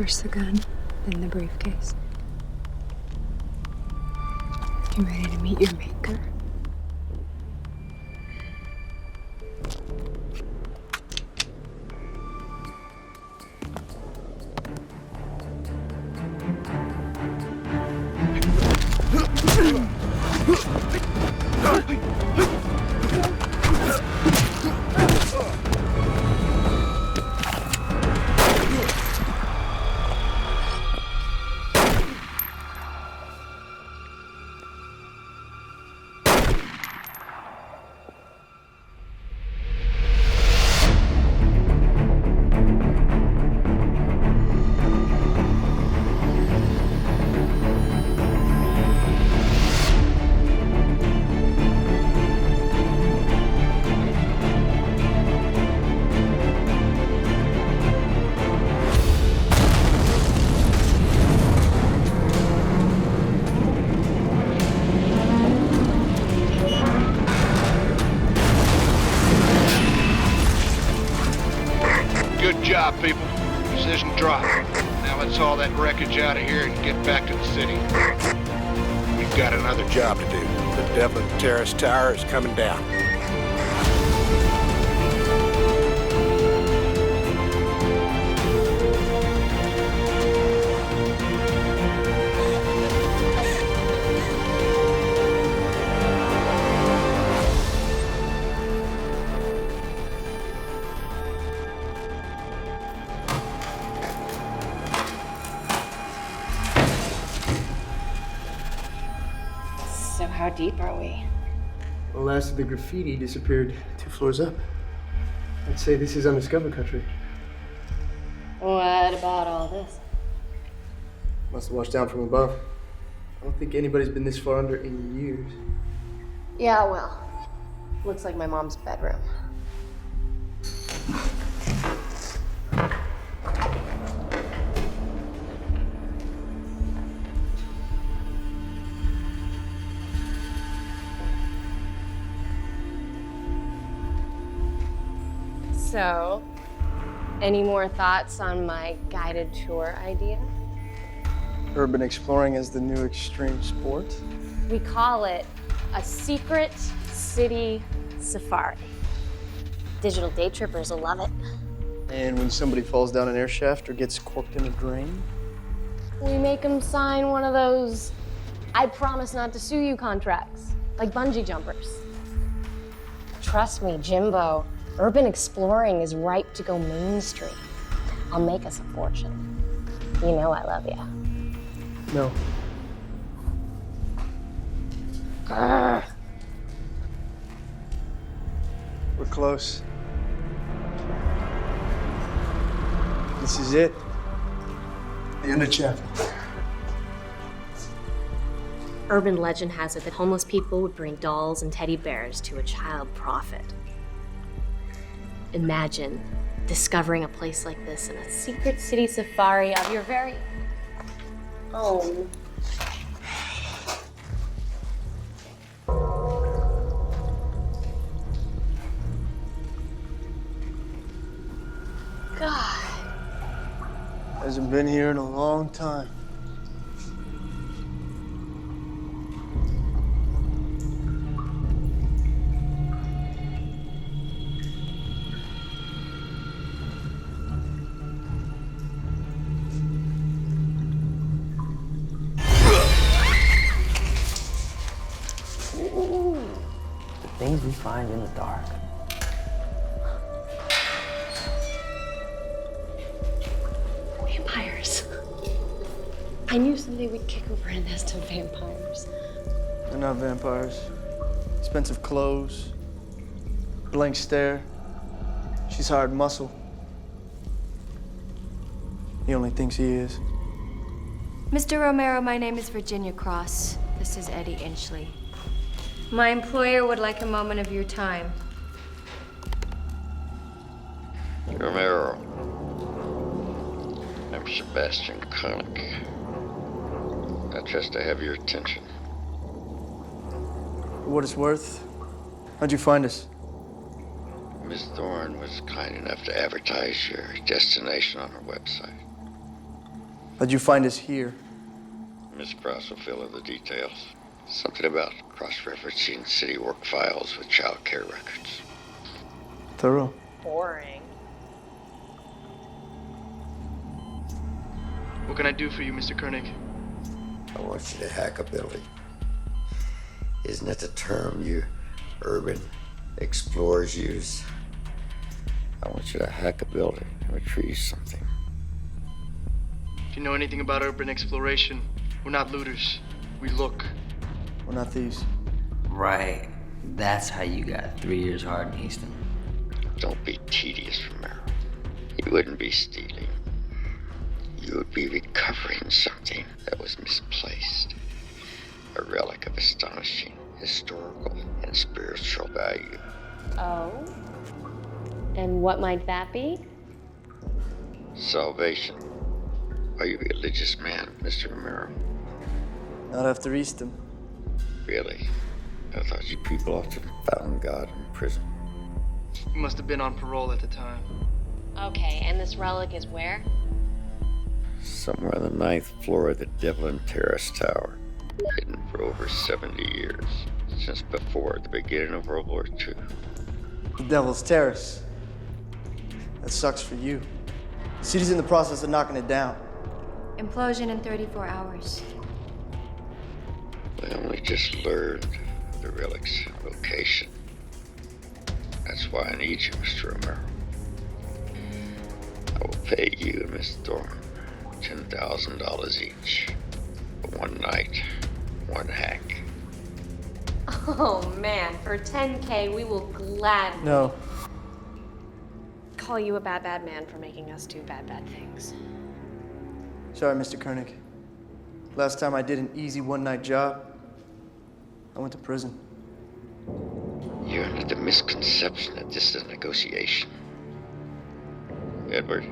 First the gun, then the briefcase. You ready to meet your maker? Good job, people. Position dropped. Now let's haul that wreckage out of here and get back to the city. We've got another job to do. The derelict terrace tower is coming down. So how deep are we? The last of the graffiti disappeared 2 floors up. I'd say this is undiscovered country. What about all this? Must have washed down from above. I don't think anybody's been this far under in years. Yeah, well, looks like my mom's bedroom. So, any more thoughts on my guided tour idea? Urban exploring is the new extreme sport. We call it a secret city safari. Digital day trippers will love it. And when somebody falls down an air shaft or gets corked in a drain? We make them sign one of those I promise not to sue you contracts, like bungee jumpers. Trust me, Jimbo, urban exploring is ripe to go mainstream. I'll make us a fortune. You know I love you. No. We're close. This is it. The end of chapter. Urban legend has it that homeless people would bring dolls and teddy bears to a child prophet. Imagine discovering a place like this in a secret city safari of your very own. God. Hasn't been here in a long time. Things we find in the dark. Vampires. I knew someday we'd kick over a nest of vampires. They're not vampires. Expensive clothes, blank stare. She's hard muscle. He only thinks he is. Mr. Romero, my name is Virginia Cross. This is Eddie Inchley. My employer would like a moment of your time. Romero. I'm Sebastian Koenig. I trust I have your attention. For what it's worth, how'd you find us? Ms. Thorne was kind enough to advertise your destination on her website. How'd you find us here? Miss Cross will fill in the details. Something about cross-referencing city work files with child care records. Thorough. Boring. What can I do for you, Mr. Koenig? I want you to hack a building. Isn't that the term you urban explorers use? I want you to hack a building and retrieve something. If you know anything about urban exploration, we're not looters. We look. We're not thieves. Right. That's how you got 3 years hard in Houston. Don't be tedious, Romero. You wouldn't be stealing. You would be recovering something that was misplaced. A relic of astonishing historical and spiritual value. Oh? And what might that be? Salvation. Are you a religious man, Mr. Romero? Not after Easton. Really? I thought you people often found God in prison. You must have been on parole at the time. Okay, and this relic is where? Somewhere on the 9th floor of the Devlin Terrace Tower. Hidden for over 70 years. Since before the beginning of World War II. The Devil's Terrace. That sucks for you. The city's in the process of knocking it down. Implosion in 34 hours. We only just learned the relic's location. That's why I need you, Mr. Romero. I will pay you and Miss Thorne $10,000 each for one night, one hack. Oh man, for 10K, we will gladly No. call you a bad man for making us do bad things. Sorry, Mr. Koenig. Last time I did an easy one-night job, I went to prison. You're under the misconception that this is a negotiation. Edward.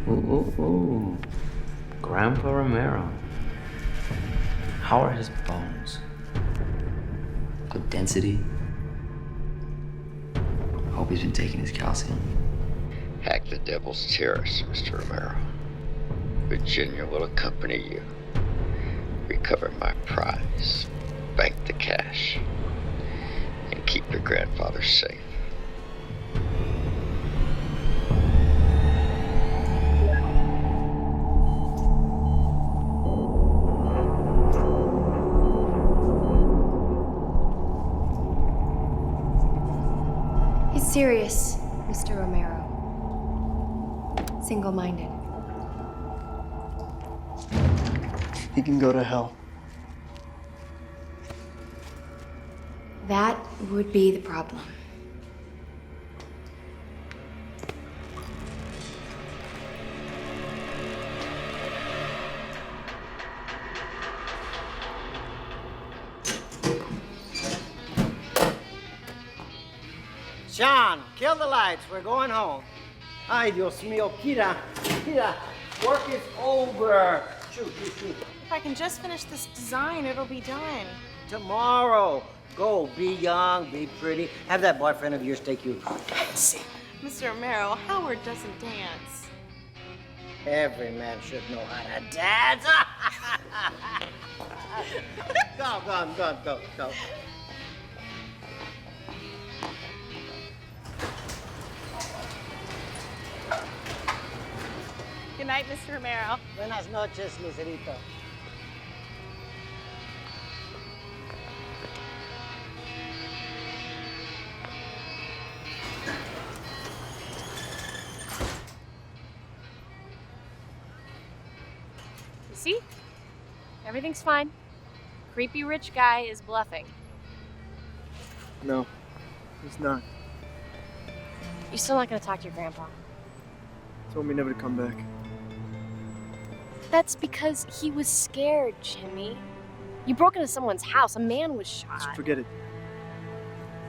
Ooh. Grandpa Romero. How are his bones? Good density? Hope he's been taking his calcium. Hack the Devil's Terrace, Mr. Romero. Virginia will accompany you. Recover my prize. Bank the cash. And keep your grandfather safe. He's serious, Mr. Romero. Single-minded. He can go to hell. That would be the problem. Sean, kill the lights. We're going home. Ay, Dios mío, Kira. Kira, work is over. Shoot. If I can just finish this design, it'll be done. Tomorrow. Go, be young, be pretty. Have that boyfriend of yours take you dancing. Mr. Romero, Howard doesn't dance. Every man should know how to dance. Go. Good night, Mr. Romero. Buenas noches, Lucerito. You see? Everything's fine. Creepy rich guy is bluffing. No, he's not. You're still not gonna talk to your grandpa. Told me never to come back. That's because he was scared, Jimmy. You broke into someone's house. A man was shot. Just forget it.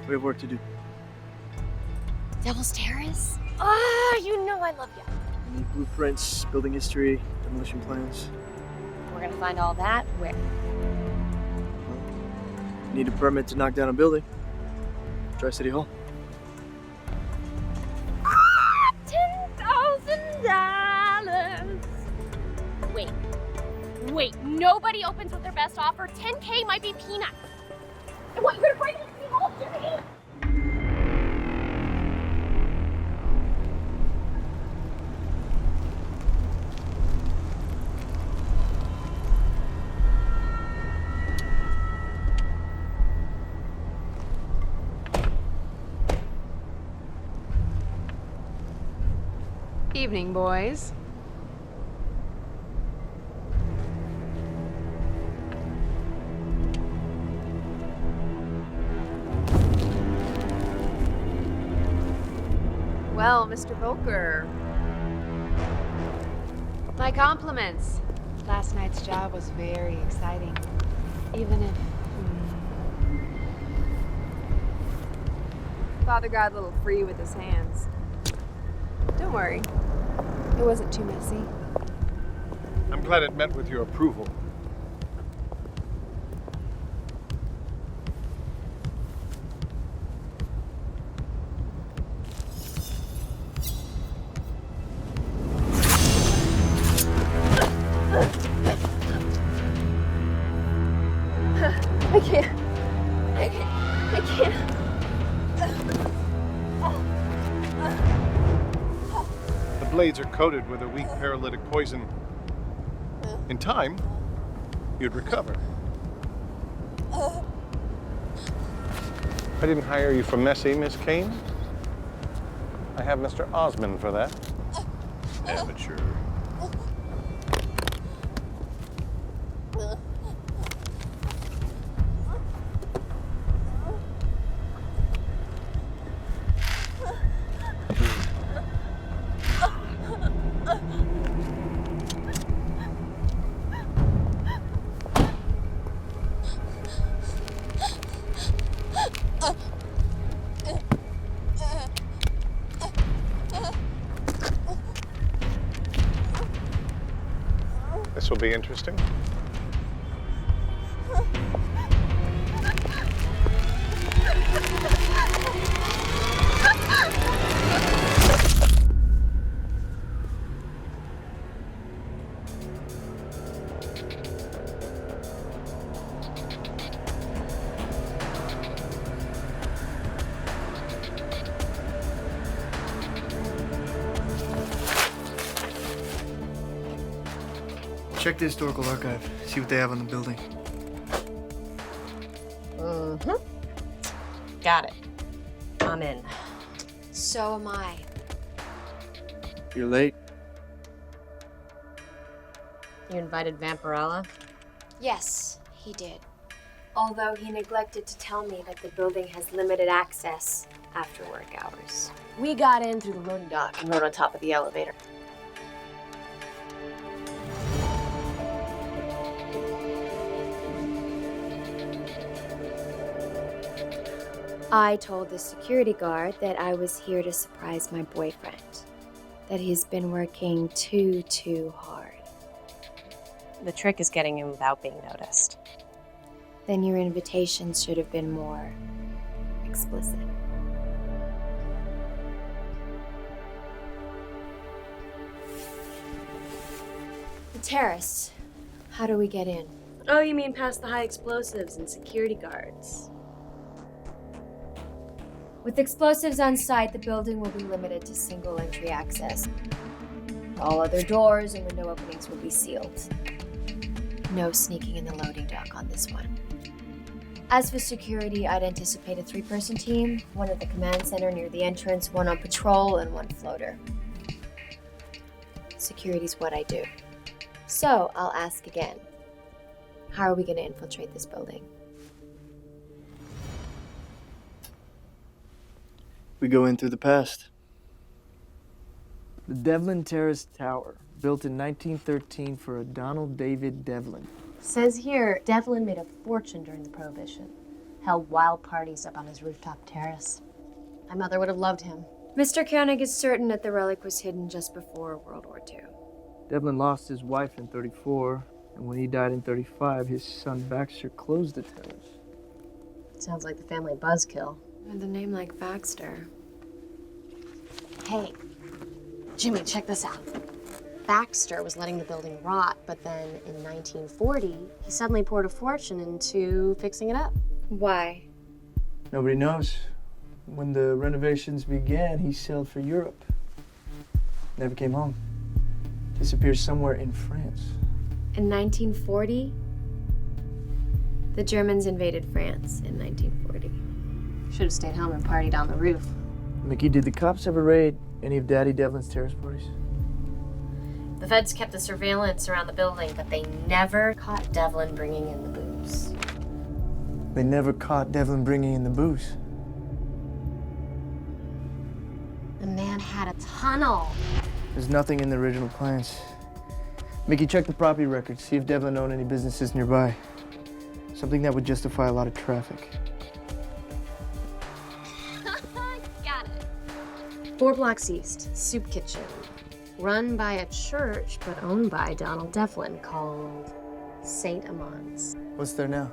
We have work to do. Devil's Terrace? Ah, you know I love you. We need blueprints, building history, demolition plans. We're gonna find all that where? Need a permit to knock down a building. Try City Hall. $10,000. Wait, nobody opens with their best offer. 10K might be peanuts. And what, you're gonna break into City Hall, Jonny? Evening, boys. Well, Mr. Volker. My compliments. Last night's job was very exciting. Even if... Father got a little free with his hands. Don't worry. It wasn't too messy. I'm glad it met with your approval. I can't. The blades are coated with a weak paralytic poison. In time, you'd recover. I didn't hire you for messy, Miss Kane. I have Mr. Osmond for that. Amateur. This will be interesting. Check the historical archive. See what they have on the building. Got it. I'm in. So am I. You're late. You invited Vampirella? Yes, he did. Although he neglected to tell me that the building has limited access after work hours. We got in through the loading dock and rode on top of the elevator. I told the security guard that I was here to surprise my boyfriend. That he's been working too hard. The trick is getting in without being noticed. Then your invitation should have been more explicit. The terrace. How do we get in? Oh, you mean past the high explosives and security guards? With explosives on site, the building will be limited to single entry access. All other doors and window openings will be sealed. No sneaking in the loading dock on this one. As for security, I'd anticipate a 3-person team, one at the command center near the entrance, one on patrol, and one floater. Security's what I do. So, I'll ask again. How are we going to infiltrate this building? We go in through the past. The Devlin Terrace Tower, built in 1913 for a Donald David Devlin. Says here, Devlin made a fortune during the Prohibition. Held wild parties up on his rooftop terrace. My mother would have loved him. Mr. Koenig is certain that the relic was hidden just before World War II. Devlin lost his wife in 34, and when he died in 35, his son Baxter closed the terrace. Sounds like the family buzzkill. With a name like Baxter. Hey, Jimmy, check this out. Baxter was letting the building rot, but then in 1940, he suddenly poured a fortune into fixing it up. Why? Nobody knows. When the renovations began, he sailed for Europe. Never came home. Disappeared somewhere in France. In 1940? The Germans invaded France in 1940. Should have stayed home and partied on the roof. Mickey, did the cops ever raid any of Daddy Devlin's terrace parties? The feds kept the surveillance around the building, but they never caught Devlin bringing in the booze. They never caught Devlin bringing in the booze. The man had a tunnel. There's nothing in the original plans. Mickey, check the property records. See if Devlin owned any businesses nearby. Something that would justify a lot of traffic. Got it. 4 blocks east, soup kitchen. Run by a church, but owned by Donald Devlin, called St. Amon's. What's there now?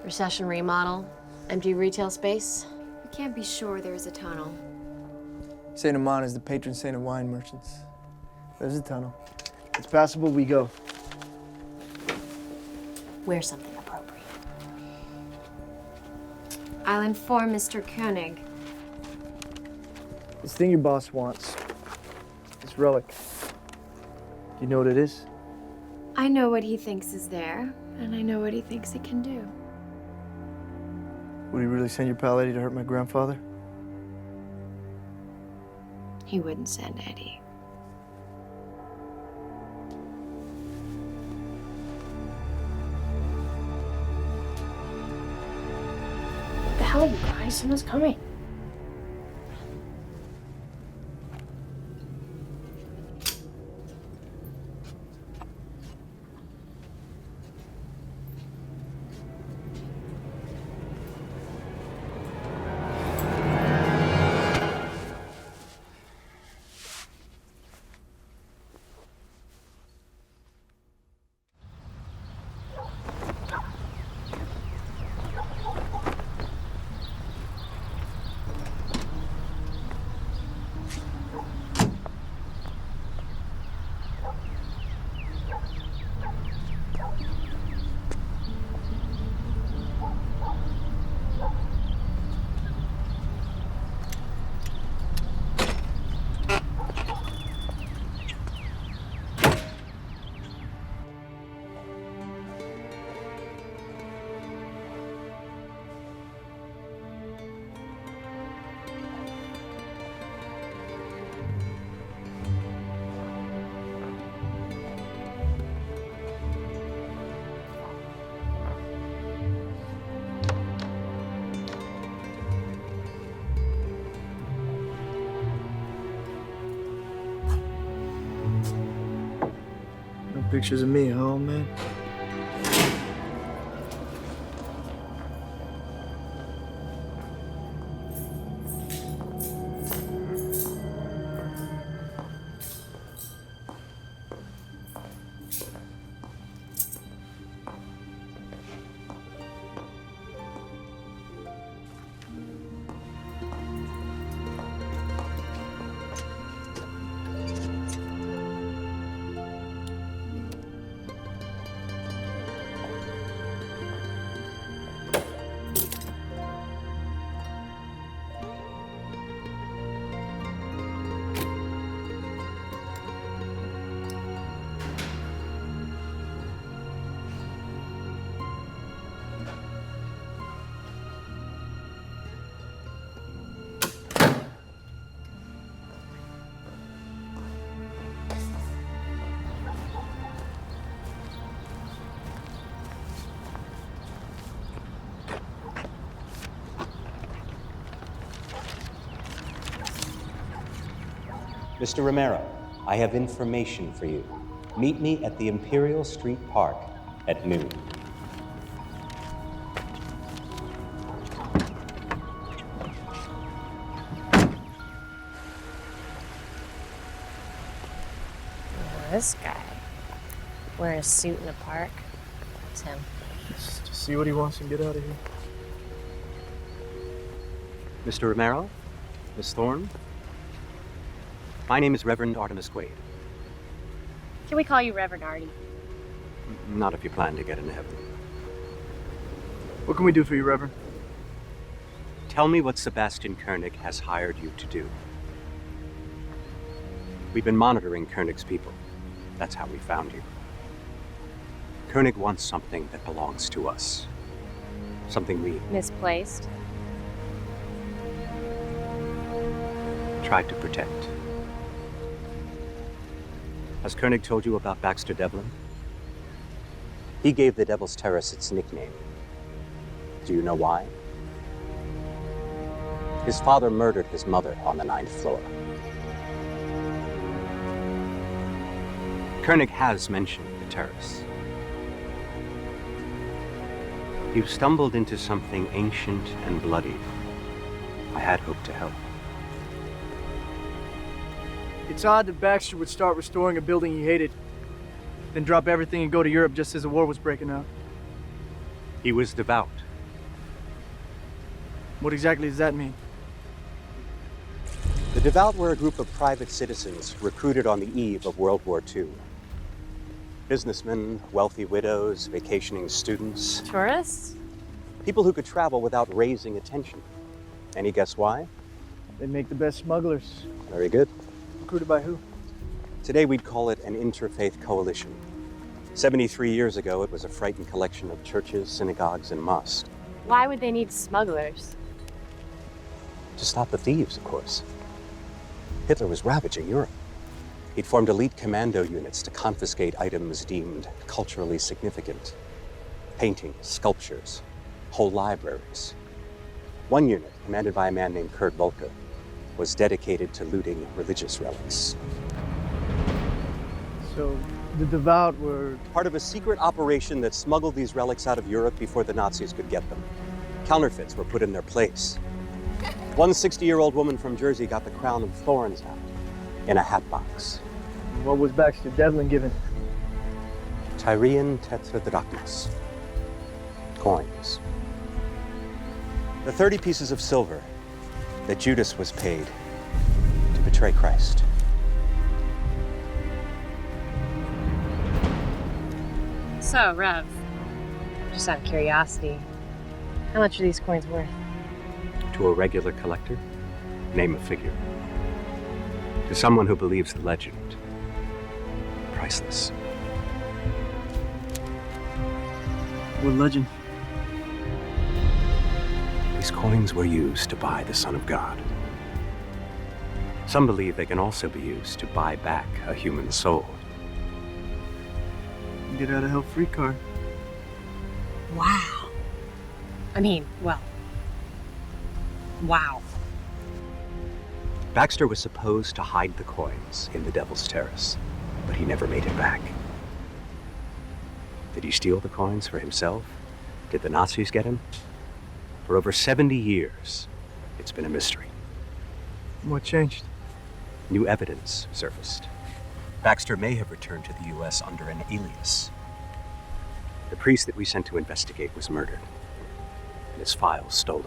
Recession remodel, empty retail space. We can't be sure there's a tunnel. St. Amand is the patron saint of wine merchants. There's a tunnel. It's passable, we go. Wear something appropriate. I'll inform Mr. Koenig. This thing your boss wants. This relic. Do you know what it is? I know what he thinks is there, and I know what he thinks it can do. Would he really send your pal Eddie to hurt my grandfather? He wouldn't send Eddie. What the hell, you guys? Someone's coming. Pictures of me, huh, old man? Mr. Romero, I have information for you. Meet me at the Imperial Street Park at noon. This guy, wearing a suit in a park. It's him. Just see what he wants and get out of here. Mr. Romero? Miss Thorne? My name is Reverend Artemis Quaid. Can we call you Reverend Artie? Not if you plan to get into heaven. What can we do for you, Reverend? Tell me what Sebastian Koenig has hired you to do. We've been monitoring Koenig's people. That's how we found you. Koenig wants something that belongs to us. Something we Misplaced. tried to protect. Has Koenig told you about Baxter Devlin? He gave the Devil's Terrace its nickname. Do you know why? His father murdered his mother on the 9th floor. Koenig has mentioned the terrace. You stumbled into something ancient and bloody. I had hoped to help. It's odd that Baxter would start restoring a building he hated, then drop everything and go to Europe just as the war was breaking out. He was devout. What exactly does that mean? The devout were a group of private citizens recruited on the eve of World War II. Businessmen, wealthy widows, vacationing students. Tourists? People who could travel without raising attention. Any guess why? They make the best smugglers. Very good. Recruited by who? Today we'd call it an interfaith coalition. 73 years ago, it was a frightened collection of churches, synagogues, and mosques. Why would they need smugglers? To stop the thieves, of course. Hitler was ravaging Europe. He'd formed elite commando units to confiscate items deemed culturally significant. Paintings, sculptures, whole libraries. One unit, commanded by a man named Kurt Volker, was dedicated to looting religious relics. So, the devout were part of a secret operation that smuggled these relics out of Europe before the Nazis could get them. Counterfeits were put in their place. One 60-year-old woman from Jersey got the crown of thorns out in a hat box. What was Baxter Devlin given? Tyrian tetradrachmas. Coins. The 30 pieces of silver that Judas was paid to betray Christ. So, Rev, just out of curiosity, how much are these coins worth? To a regular collector, name a figure. To someone who believes the legend, priceless. What legend? These coins were used to buy the Son of God. Some believe they can also be used to buy back a human soul. Get out of hell free card. Wow. I mean, well, wow. Baxter was supposed to hide the coins in the Devil's Terrace, but he never made it back. Did he steal the coins for himself? Did the Nazis get him? For over 70 years, it's been a mystery. What changed? New evidence surfaced. Baxter may have returned to the U.S. under an alias. The priest that we sent to investigate was murdered, and his files stolen.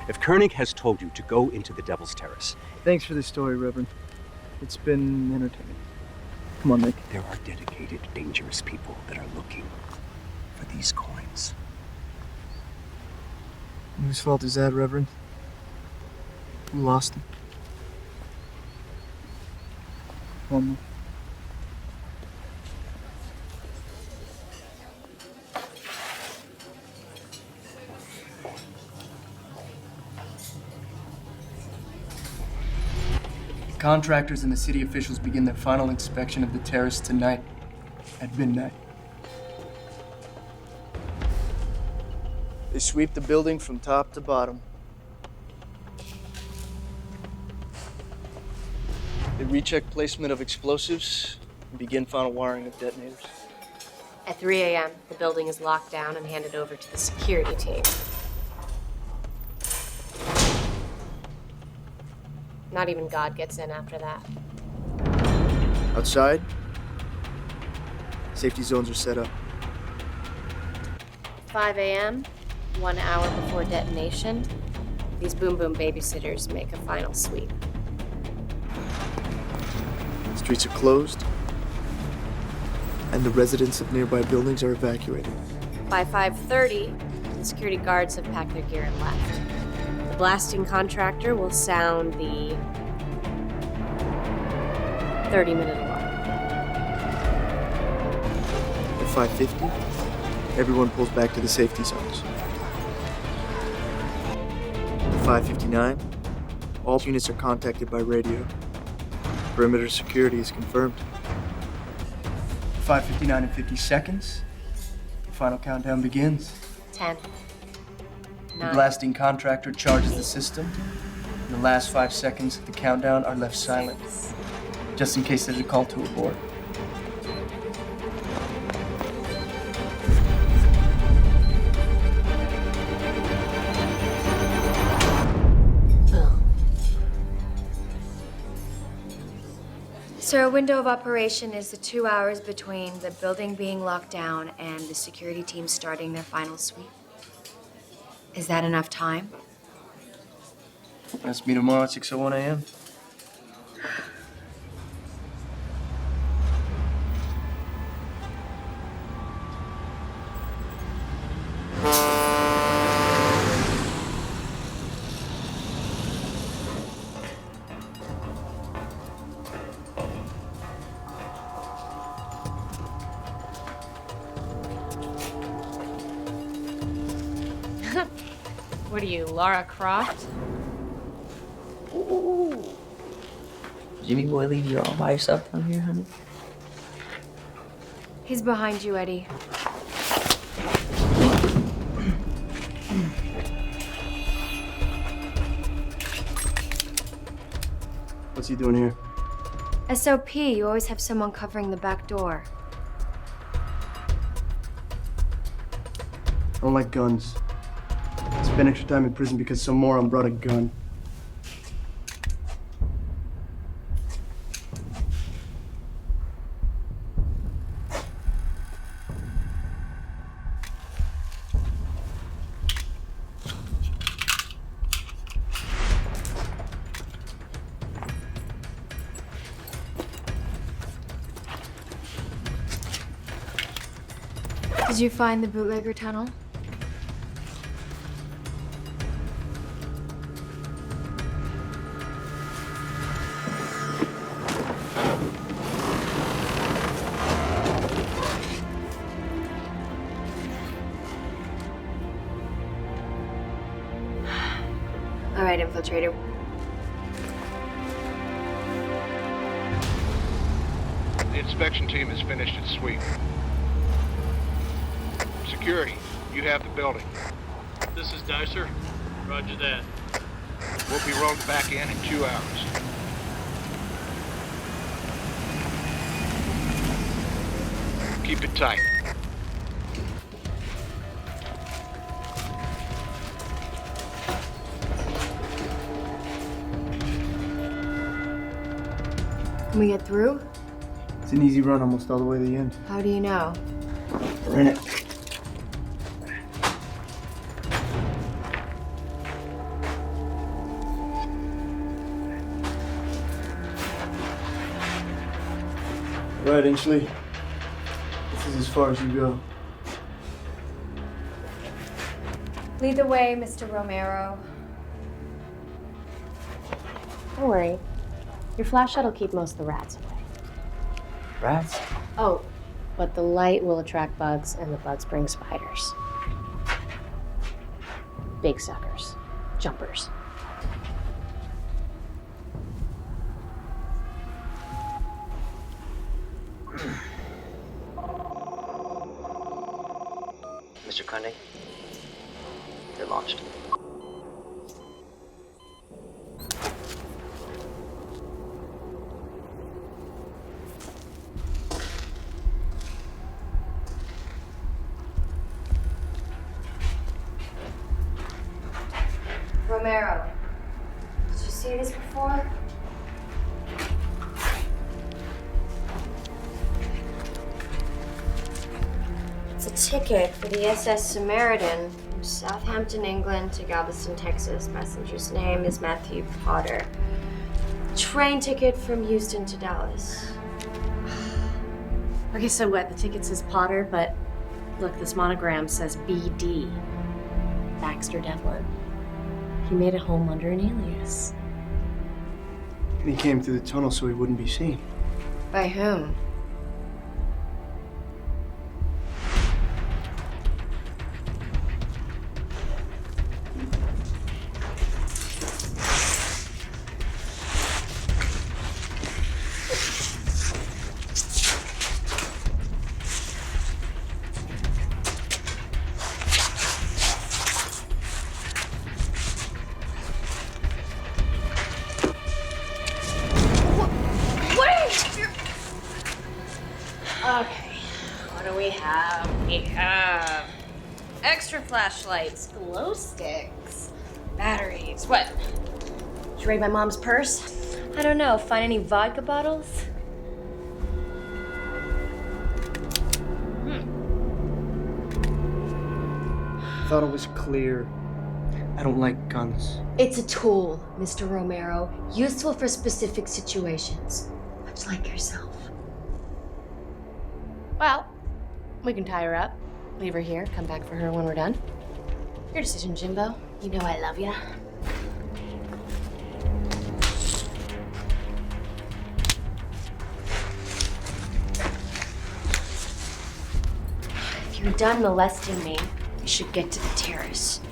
If Koenig has told you to go into the Devil's Terrace... Thanks for the story, Reverend. It's been entertaining. Come on, Nick. There are dedicated, dangerous people that are looking for these coins. Whose fault is that, Reverend? Who lost them? One more. Contractors and the city officials begin their final inspection of the terrace tonight at midnight. They sweep the building from top to bottom. They recheck placement of explosives and begin final wiring of detonators. At 3 a.m., the building is locked down and handed over to the security team. Not even God gets in after that. Outside, safety zones are set up. 5 a.m., 1 hour before detonation, these boom boom babysitters make a final sweep. Streets are closed, and the residents of nearby buildings are evacuated. By 5:30, the security guards have packed their gear and left. The blasting contractor will sound the 30-minute alarm. At 5:50, everyone pulls back to the safety zones. At 5:59, all units are contacted by radio. Perimeter security is confirmed. 5:59 and 50 seconds. The final countdown begins. 10. The 9. blasting contractor charges the system. In the last 5 seconds of the countdown are left silent, just in case there's a call to abort. So a window of operation is the 2 hours between the building being locked down and the security team starting their final sweep. Is that enough time? Let's meet tomorrow at 6:01 a.m. What are you, Lara Croft? Jimmy boy leave you all by yourself down here, honey? He's behind you, Eddie. What's he doing here? SOP, you always have someone covering the back door. I don't like guns. I spent extra time in prison because some moron brought a gun. Did you find the bootlegger tunnel? All right, Infiltrator. The inspection team has finished its sweep. Security, you have the building. This is Dicer. Roger that. We'll be rolled back in 2 hours. Keep it tight. Can we get through? It's an easy run almost all the way to the end. How do you know? We're in it. Right, Inchley. This is as far as you go. Lead the way, Mr. Romero. Don't worry. Your flashlight will keep most of the rats away. Rats? Oh, but the light will attract bugs, and the bugs bring spiders. Big suckers. Jumpers. Mr. Grundy, you're launched. Romero, did you see this before? It's a ticket for the SS Samaritan from Southampton, England to Galveston, Texas. Passenger's name is Matthew Potter. Train ticket from Houston to Dallas. Okay, so what? The ticket says Potter, but look, this monogram says BD. Baxter Devlin. He made a home under an alias. And he came through the tunnel so he wouldn't be seen. By whom? Okay, what do we have? We have extra flashlights, glow sticks, batteries. What? Did you raid my mom's purse? I don't know. Find any vodka bottles? I thought it was clear. I don't like guns. It's a tool, Mr. Romero. Useful for specific situations. Much like yourself. Well, we can tie her up, leave her here, come back for her when we're done. Your decision, Jimbo. You know I love ya. If you're done molesting me, you should get to the terrace.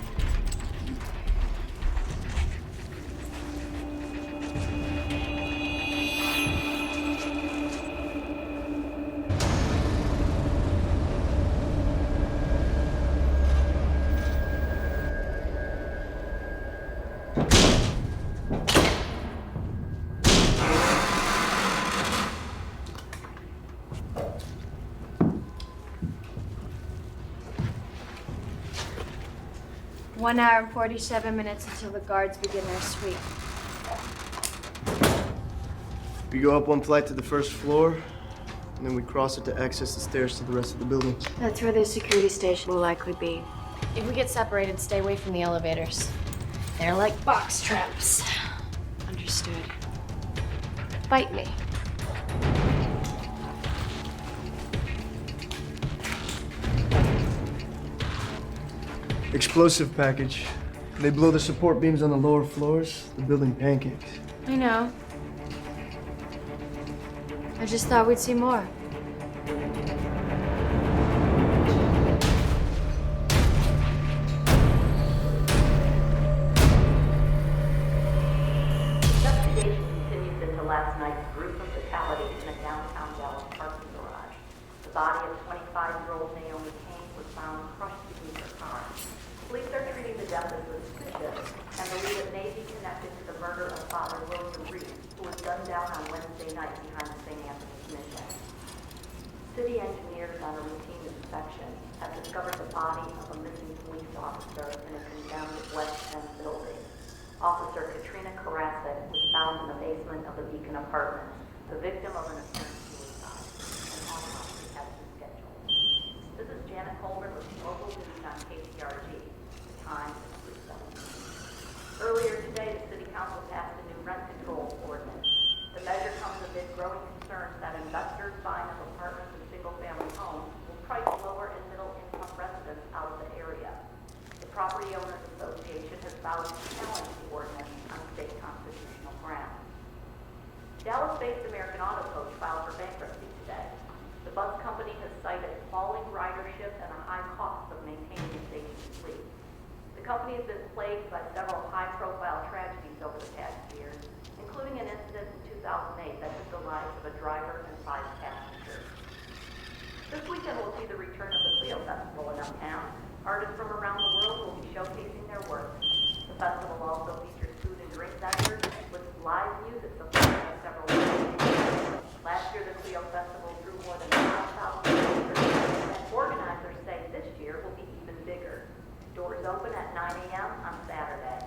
One hour and 47 minutes until the guards begin their sweep. We go up one flight to the first floor, and then we cross it to access the stairs to the rest of the building. That's where the security station will likely be. If we get separated, stay away from the elevators. They're like box traps. Understood. Bite me. Explosive package. They blow the support beams on the lower floors, the building pancakes. I know. I just thought we'd see more. Investigation continues into last night's gruesome fatality in a downtown Dallas parking garage. The body of 25-year-old Naomi Kane was found crushed beneath her car. Police are treating the death as suspicious and believe it may be connected to the murder of Father Rhodes, who was gunned down on Wednesday night behind the St. Anthony's Mission. City engineers on a routine inspection have discovered the body of a missing police officer in a condemned West End building. Officer Katrina Karasek was found in the basement of the Beacon Apartments, the victim of an apparent suicide. An autopsy has been scheduled. This is Janet Colbert with local news on KCRG. The time is 3:07. Earlier today, the City Council passed a new rent control ordinance. The measure comes amid growing concerns that investors buying of apartments and single-family homes will price lower and middle-income residents out of the area. The Property Owners Association has vowed to challenge the ordinance on state constitutional grounds. Dallas-based American Auto Coach filed for bankruptcy today. The bus company has cited falling ridership and a high cost of maintaining the station's fleet. The company has been plagued by several high-profile tragedies over the past year, including an incident in 2008 that took the lives of a driver and 5 passengers. This weekend will see the return of the Clio Festival in Uptown. Artists from around the world will be showcasing their work. The festival also features food and drink vendors with live music supported by several venues. Last year, the Clio Festival drew more than 5,000 visitors, and organizers say this year will be even bigger. Doors open at 9 a.m. on Saturday.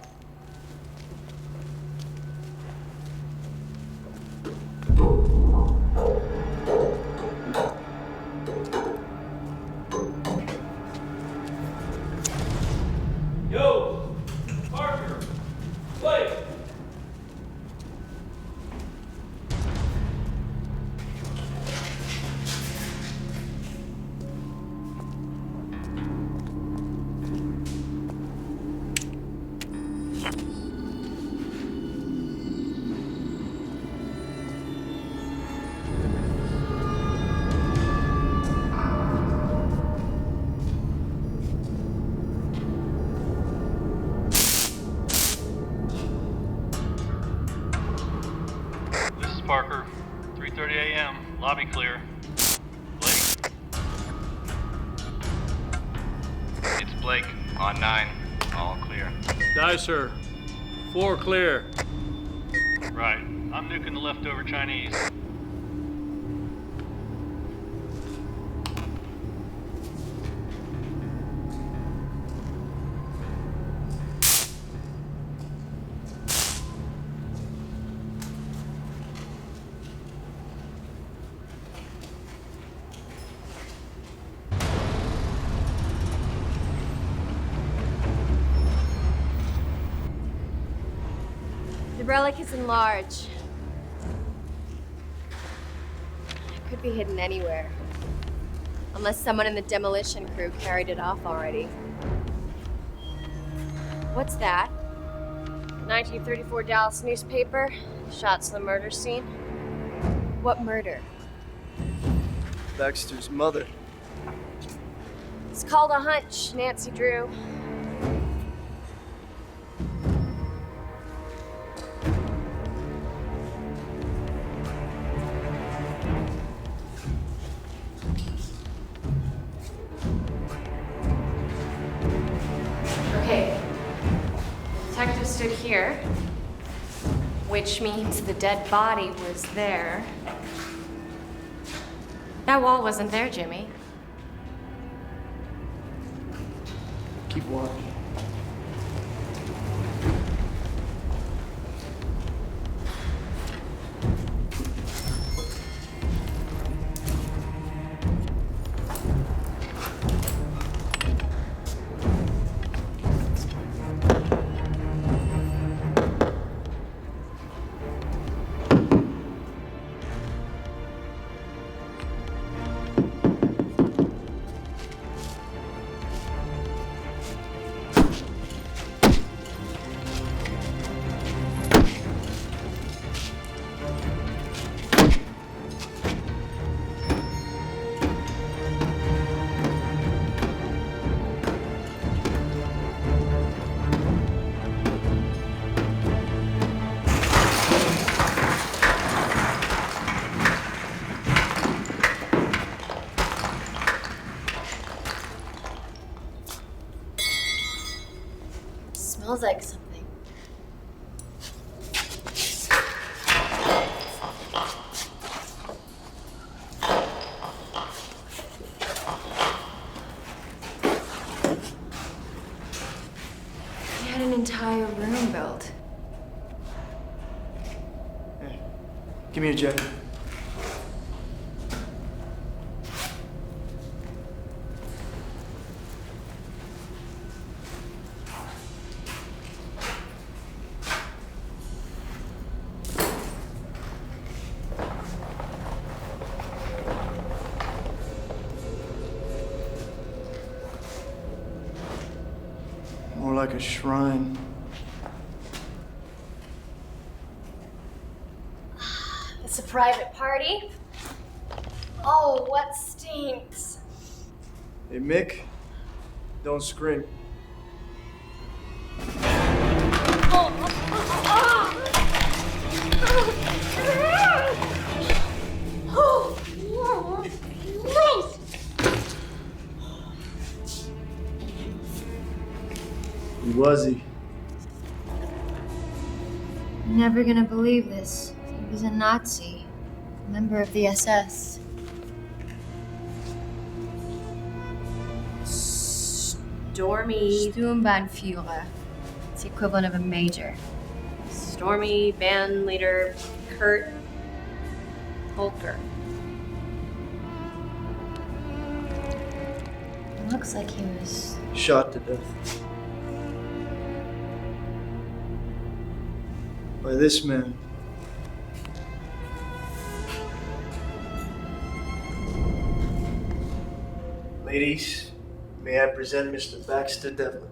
Parker. 3:30 a.m. Lobby clear. Blake? It's Blake, on 9. All clear. Dicer. 4 clear. Right. I'm nuking the leftover Chinese. The relic isn't large. It could be hidden anywhere. Unless someone in the demolition crew carried it off already. What's that? 1934 Dallas newspaper. Shots of the murder scene. What murder? Baxter's mother. It's called a hunch, Nancy Drew. Okay. The detective stood here, which means the dead body was there. That wall wasn't there, Jimmy. Keep walking. Smells like something. They had an entire room built. Hey, give me a jacket. More like a shrine. It's a private party. Oh, what stinks. Hey, Mick, don't scream. Who was he? I'm never gonna believe this. He was a Nazi, a member of the SS. Stormy. Sturmbannführer. It's the equivalent of a major. Stormy band leader Kurt Volker. It looks like he was Shot to death. By this man. Ladies, may I present Mr. Baxter Devlin.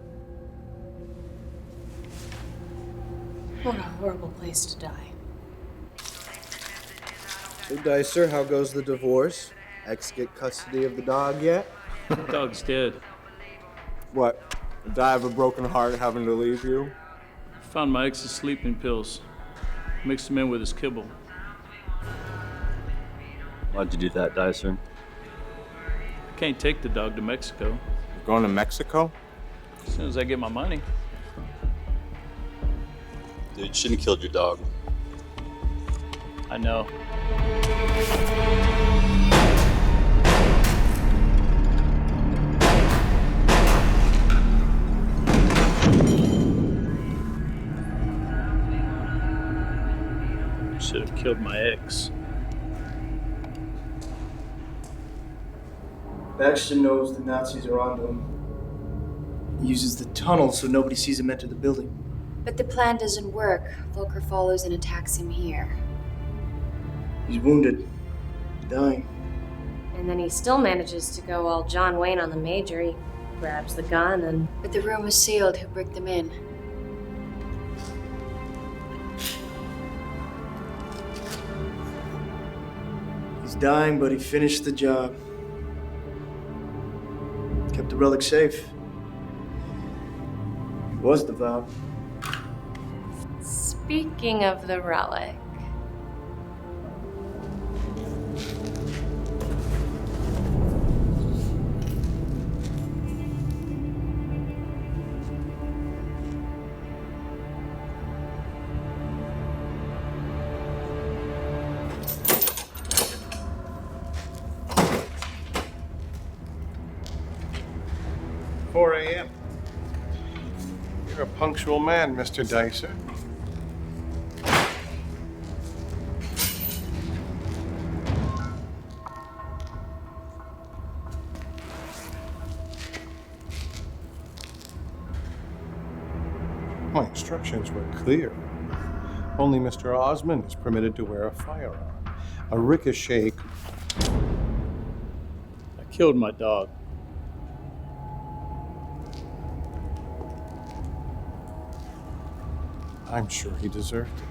What a horrible place to die. Hey, Dicer, how goes the divorce? Ex get custody of the dog yet? Dog's dead. What? Die of a broken heart having to leave you? Found my ex's sleeping pills. Mixed them in with his kibble. Why'd you do that, Dicer? I can't take the dog to Mexico. You're going to Mexico? As soon as I get my money. Dude, you shouldn't have killed your dog. I know. Should have killed my ex. Baxter knows the Nazis are onto him. He uses the tunnel so nobody sees him enter the building. But the plan doesn't work. Volker follows and attacks him here. He's wounded, dying. And then he still manages to go all John Wayne on the major. He grabs the gun and... But the room was sealed. Who bricked them in? He's dying, but he finished the job. Kept the relic safe. It was devout. Speaking of the relic... You're a punctual man, Mr. Dicer. My instructions were clear. Only Mr. Osmond is permitted to wear a firearm. A ricochet. I killed my dog. I'm sure he deserved it.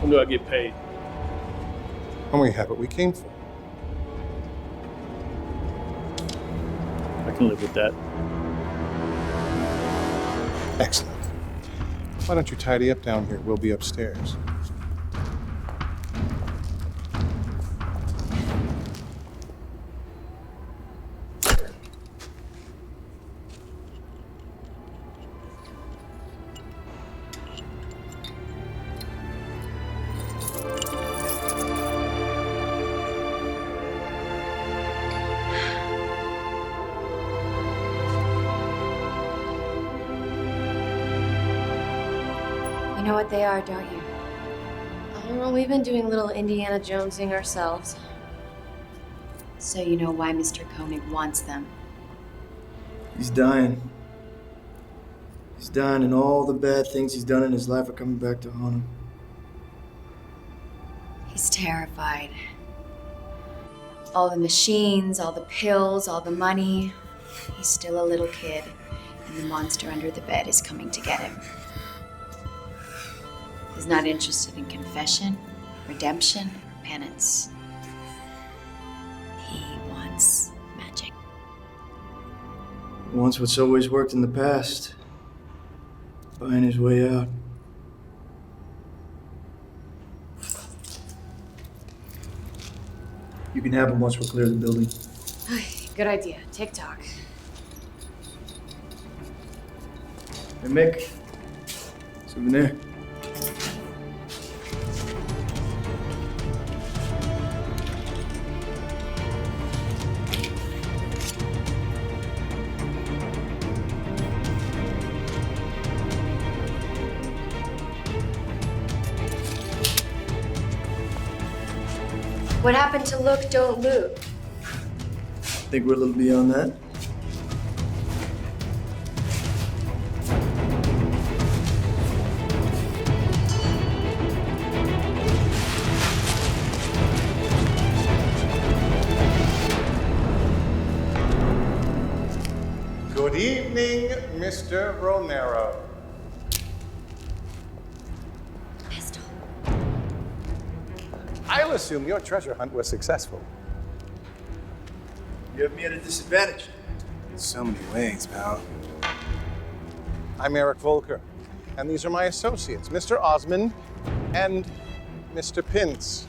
When do I get paid? And we have what we came for. I can live with that. Excellent. Why don't you tidy up down here? We'll be upstairs. You know what they are, don't you? Well, we've been doing a little Indiana Jonesing ourselves. So you know why Mr. Koenig wants them. He's dying. He's dying, and all the bad things he's done in his life are coming back to haunt him. He's terrified. All the machines, all the pills, all the money. He's still a little kid, and the monster under the bed is coming to get him. He's not interested in confession, redemption, or penance. He wants magic. He wants what's always worked in the past. Buying his way out. You can have him once we clear the building. Good idea. TikTok. Hey, Mick. Souvenir. What happened to look, don't loot? Think we're a little beyond that? Good evening, Mr. Romero. I'll assume your treasure hunt was successful. You have me at a disadvantage. So many ways, pal. I'm Eric Volker, and these are my associates, Mr. Osmond and Mr. Pintz.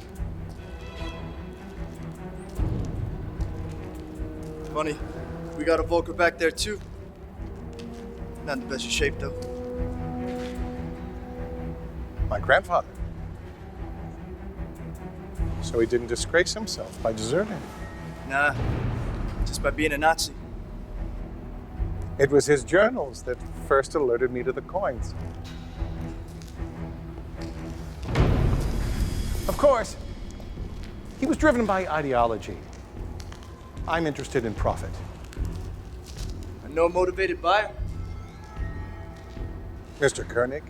Funny, we got a Volker back there too. Not in the best of shape though. My grandfather. So he didn't disgrace himself by deserting. Nah, just by being a Nazi. It was his journals that first alerted me to the coins. Of course, he was driven by ideology. I'm interested in profit. A no-motivated buyer? Mr. Koenig,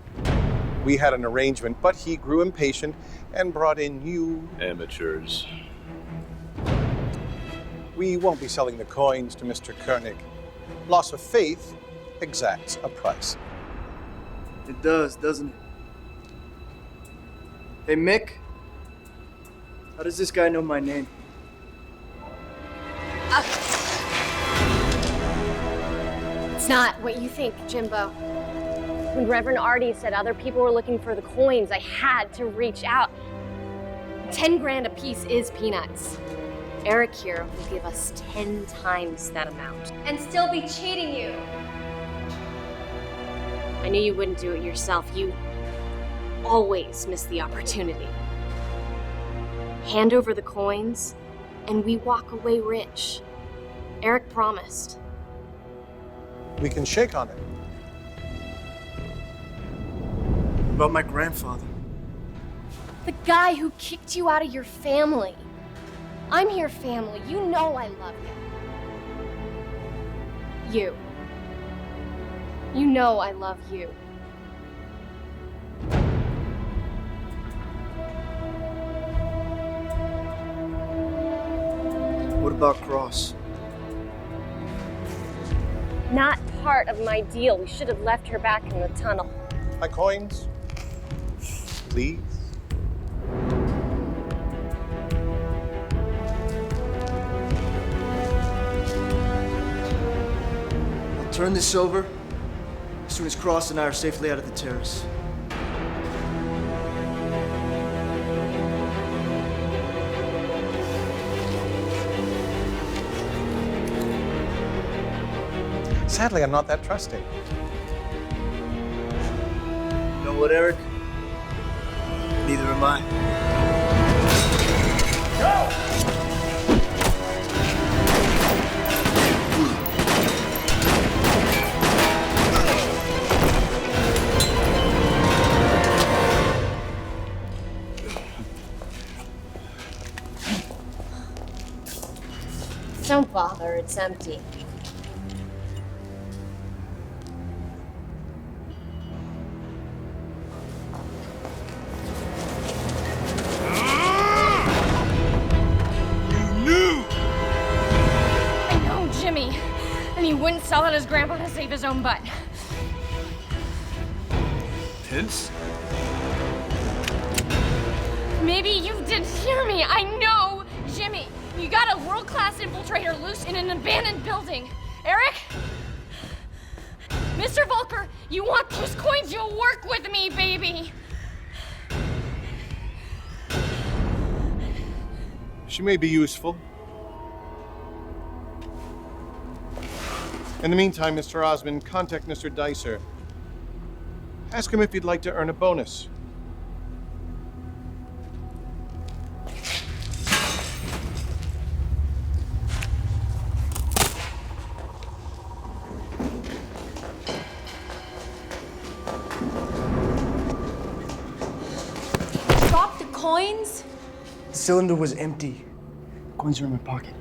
we had an arrangement, but he grew impatient and brought in you. Amateurs. We won't be selling the coins to Mr. Koenig. Loss of faith exacts a price. It does, doesn't it? Hey, Mick. How does this guy know my name? It's not what you think, Jimbo. When Reverend Artie said other people were looking for the coins, I had to reach out. 10 grand a piece is peanuts. Eric here will give us 10 times that amount. And still be cheating you. I knew you wouldn't do it yourself. You always miss the opportunity. Hand over the coins, and we walk away rich. Eric promised. We can shake on it. About my grandfather. The guy who kicked you out of your family. I'm your family. You know I love you. You know I love you. What about Cross? Not part of my deal. We should have left her back in the tunnel. My coins, please. I'll turn this over as soon as Cross and I are safely out of the terrace. Sadly, I'm not that trusting. You know what, Eric? Neither am I. Go! Don't bother, it's empty. Wouldn't sell it his grandpa to save his own butt. Pintz? Maybe you didn't hear me. I know, Jimmy. You got a world-class infiltrator loose in an abandoned building. Eric? Mr. Volker, you want those coins? You'll work with me, baby. She may be useful. In the meantime, Mr. Osmond, contact Mr. Dicer. Ask him if he'd like to earn a bonus. Drop the coins? The cylinder was empty. Coins are in my pocket.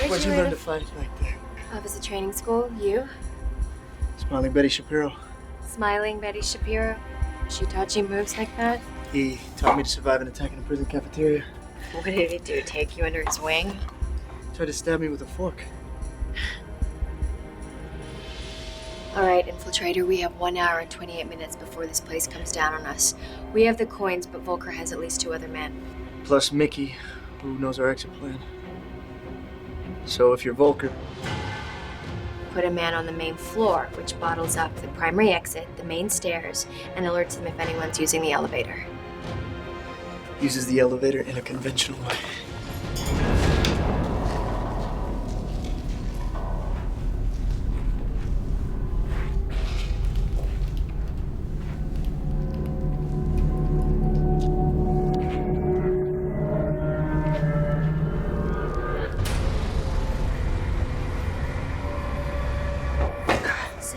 Where'd you learn to fight like that? Officer training school. You? Smiling Betty Shapiro. Smiling Betty Shapiro. She taught you moves like that? He taught me to survive an attack in a prison cafeteria. What did he do? Take you under his wing? Tried to stab me with a fork. All right, Infiltrator, we have 1 hour and 28 minutes before this place comes down on us. We have the coins, but Volker has at least 2 other men. Plus Mickey, who knows our exit plan. So if you're Volker... Put a man on the main floor, which bottles up the primary exit, the main stairs, and alerts them if anyone's using the elevator. Uses the elevator in a conventional way.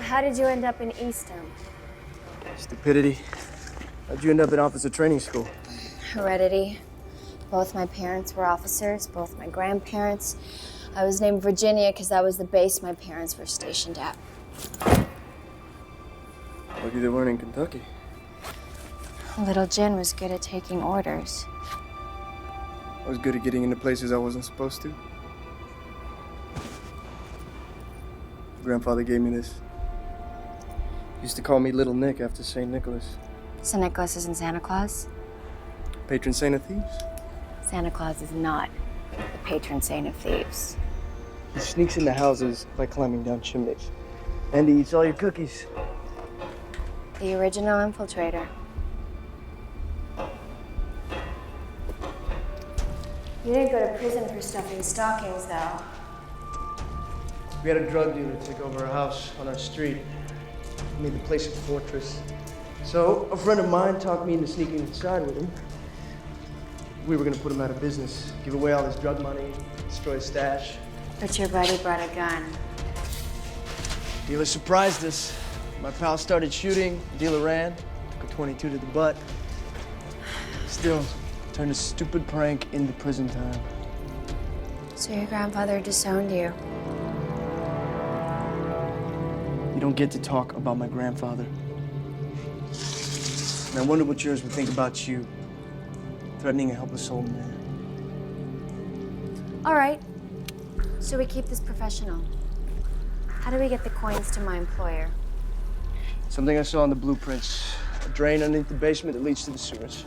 How did you end up in Eastham? Stupidity. How'd you end up in officer training school? Heredity. Both my parents were officers, both my grandparents. I was named Virginia because that was the base my parents were stationed at. Lucky they weren't in Kentucky. Little Jen was good at taking orders. I was good at getting into places I wasn't supposed to. Grandfather gave me this. Used to call me Little Nick after St. Nicholas. St. Nicholas isn't Santa Claus? Patron saint of thieves? Santa Claus is not the patron saint of thieves. He sneaks into houses by climbing down chimneys. And he eats all your cookies. The original infiltrator. You didn't go to prison for stuffing stockings, though. We had a drug dealer take over our house on our street. Made the place a fortress. So a friend of mine talked me into sneaking inside with him. We were gonna put him out of business, give away all his drug money, destroy his stash. But your buddy brought a gun. Dealer surprised us. My pal started shooting, dealer ran, took a 22 to the butt. Still, turned a stupid prank into prison time. So your grandfather disowned you. You don't get to talk about my grandfather. And I wonder what yours would think about you, threatening a helpless old man. All right. So we keep this professional. How do we get the coins to my employer? Something I saw in the blueprints. A drain underneath the basement that leads to the sewers.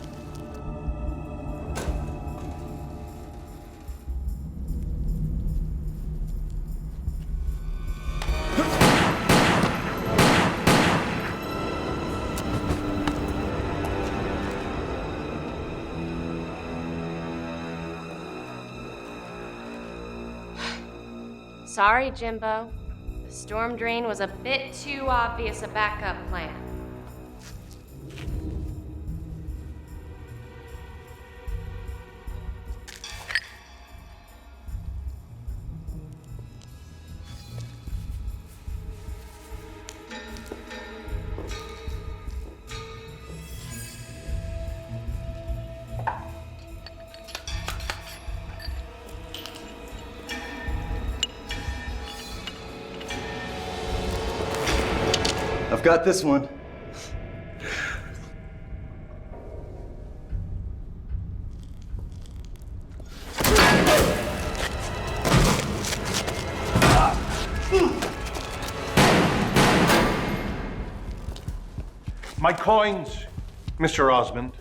Sorry, Jimbo. The storm drain was a bit too obvious a backup plan. I've got this one. My coins, Mr. Osmond.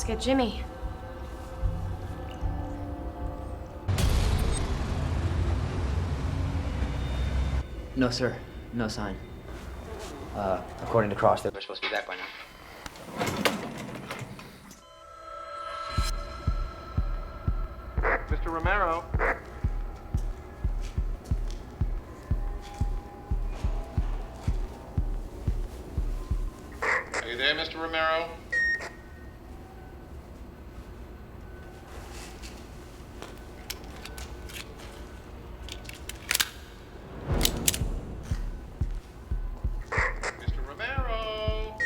Let's get Jimmy. No, sir. No sign. According to Cross, they were supposed to be back by now. Mr. Romero. Are you there, Mr. Romero? Mr. Romero.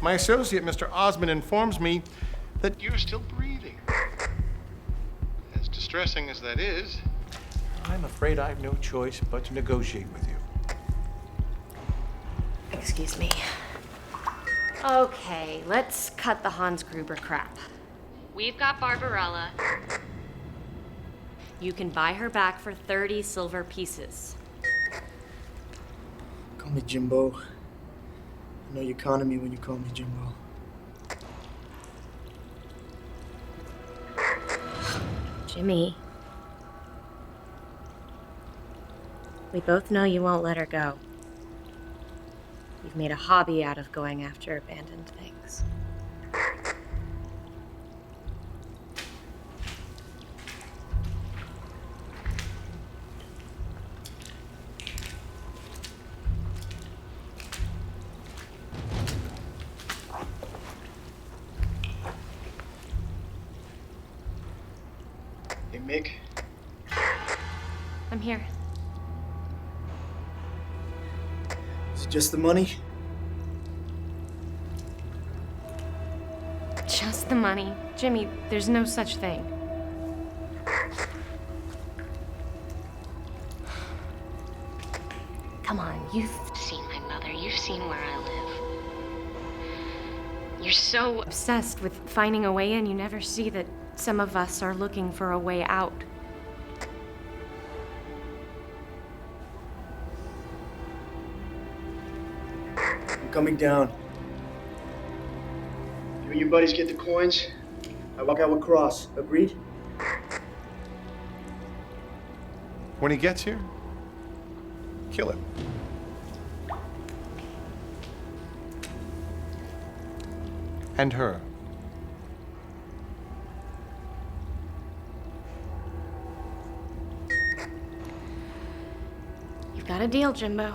My associate, Mr. Osmond, informs me that you're still breathing. As distressing as that is, I'm afraid I have no choice but to negotiate with you. Excuse me. Okay, let's cut the Hans Gruber crap. We've got Barbarella. You can buy her back for 30 silver pieces. Call me Jimbo. I know you corner me when you call me Jimbo. Jimmy. We both know you won't let her go. You've made a hobby out of going after abandoned things. Hey, Mick. I'm here. Is it just the money? Just the money. Jimmy, there's no such thing. Come on, you've seen my mother. You've seen where I live. You're so obsessed with finding a way in, you never see that some of us are looking for a way out. I'm coming down. You and your buddies get the coins. I walk out with Cross. Agreed? When he gets here, kill him. And her. You've got a deal, Jimbo.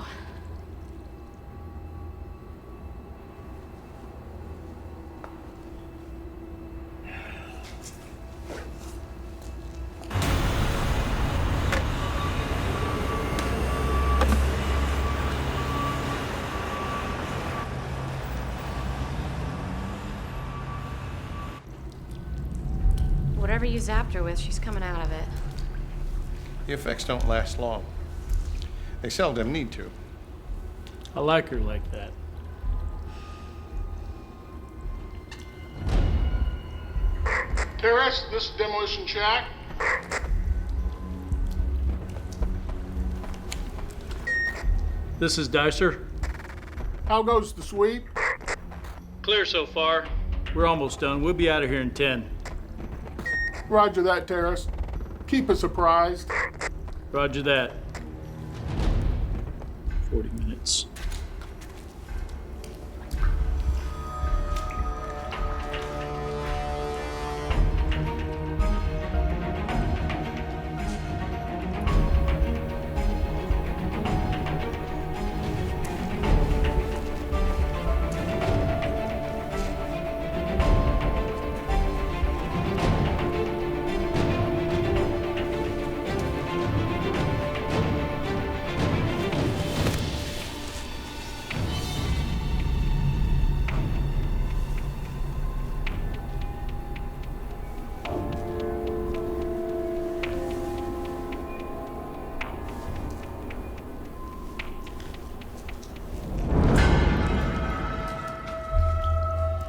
Whatever you zapped her with, she's coming out of it. The effects don't last long. They seldom need to. I like her like that. Terrace, this is Demolition Shack. This is Dicer. How goes the sweep? Clear so far. We're almost done. We'll be out of here in 10. Roger that, Terrace. Keep us apprised. Roger that. 40 minutes.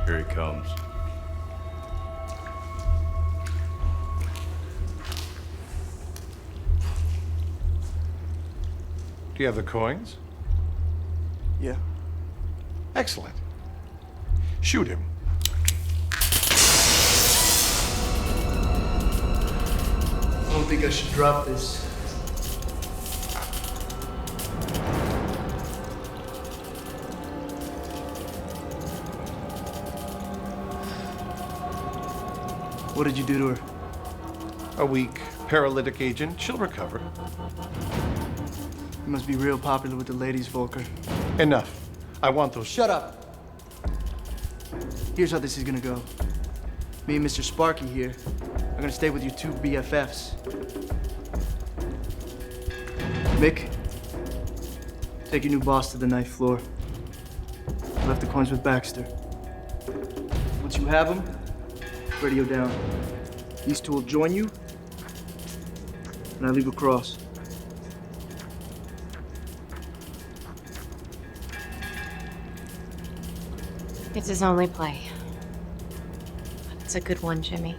Here he comes. Do you have the coins? Yeah. Excellent. Shoot him. I don't think I should drop this. What did you do to her? A weak, paralytic agent. She'll recover. You must be real popular with the ladies, Volker. Enough. I want those. Shut up. Here's how this is gonna go. Me and Mr. Sparky here are gonna stay with your two BFFs. Mick, take your new boss to the ninth floor. Left the coins with Baxter. Once you have them, radio down. These two will join you, and I leave across. It's his only play. It's a good one, Jimmy.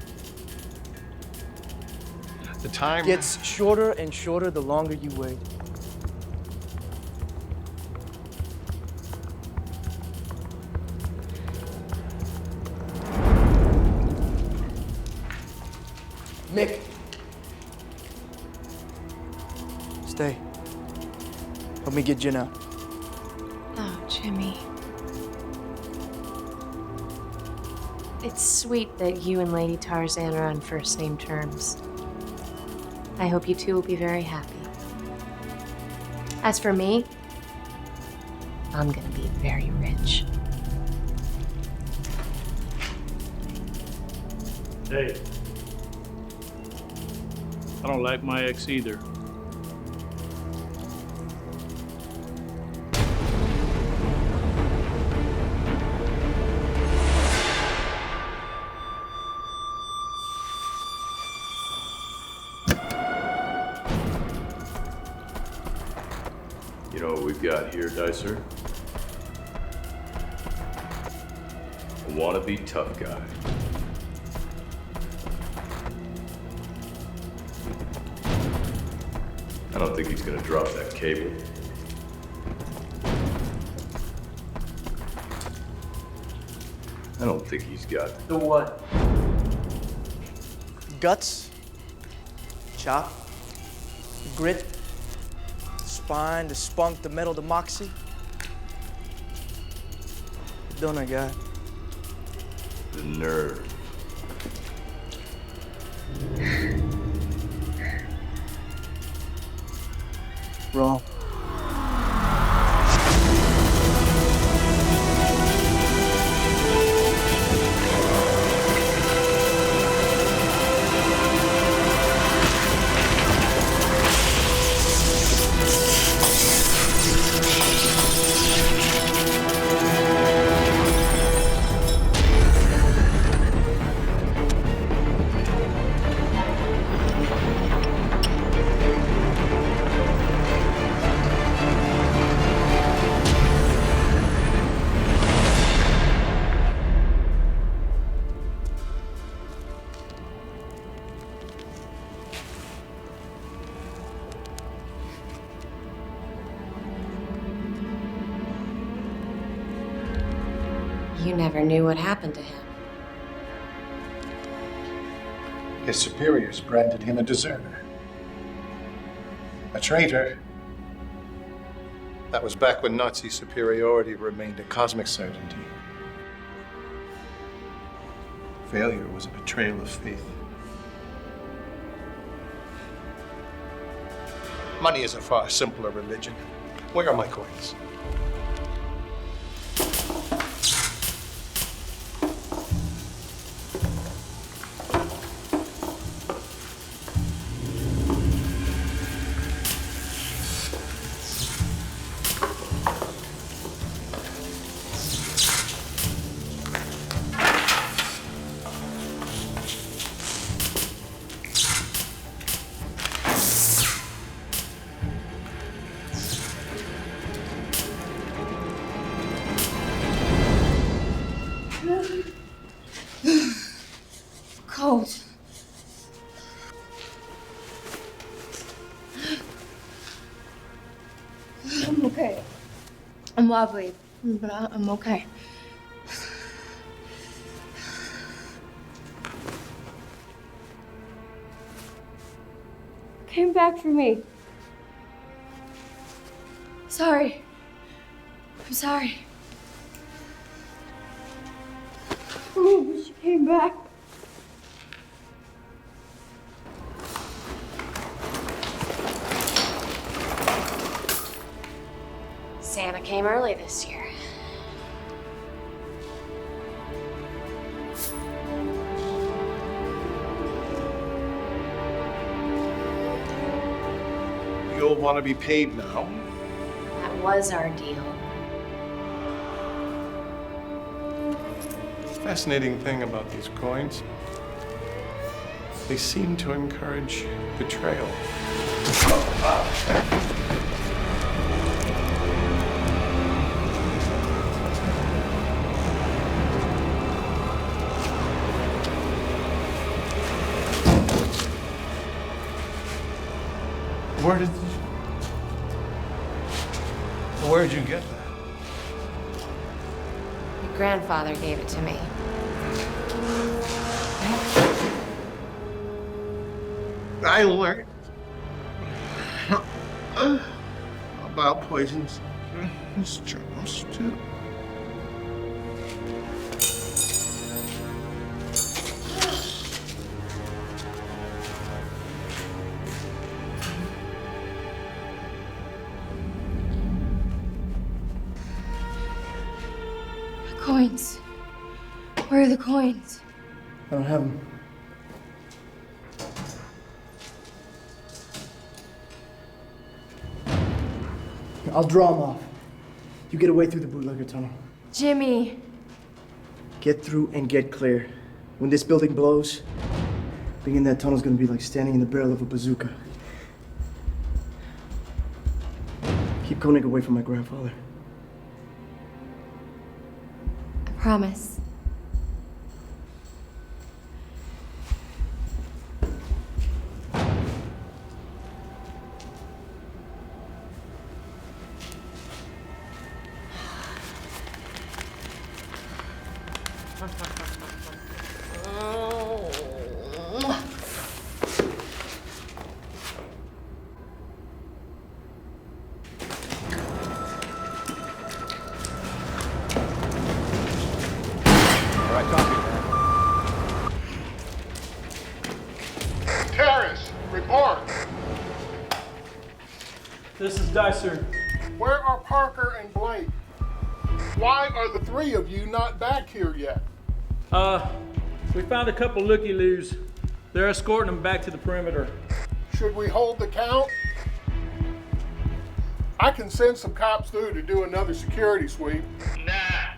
The time Gets shorter and shorter the longer you wait. Mick. Stay. Help me get Jen out. Oh, Jimmy. It's sweet that you and Lady Tarzan are on first name terms. I hope you two will be very happy. As for me, I'm gonna be very rich. Hey. I don't like my ex either. You know what we've got here, Dicer? A wannabe tough guy. I don't think he's gonna drop that cable. I don't think he's got The what? Guts, chop, grit, spine, the spunk, the metal, the moxie. Don't I, guy? the nerve. Wrong. You never knew what happened to him. His superiors branded him a deserter. A traitor. That was back when Nazi superiority remained a cosmic certainty. Failure was a betrayal of faith. Money is a far simpler religion. Where are my coins? Cold. I'm wobbly, but I'm okay. Came back for me. Sorry. I'm sorry. Oh, she came back. Santa came early this year. You'll want to be paid now. That was our deal. Fascinating thing about these coins, they seem to encourage betrayal. Where'd you get that? Your grandfather gave it to me. I learned about poisons and germs too. Coins. Where are the coins? I don't have them. I'll draw them off. You get away through the bootlegger tunnel. Jimmy. Get through and get clear. When this building blows, being in that tunnel's gonna be like standing in the barrel of a bazooka. Keep Koenig away from my grandfather. I promise. This is Dicer. Where are Parker and Blake? Why are the three of you not back here yet? We found a couple looky-loos. They're escorting them back to the perimeter. Should we hold the count? I can send some cops through to do another security sweep. Nah.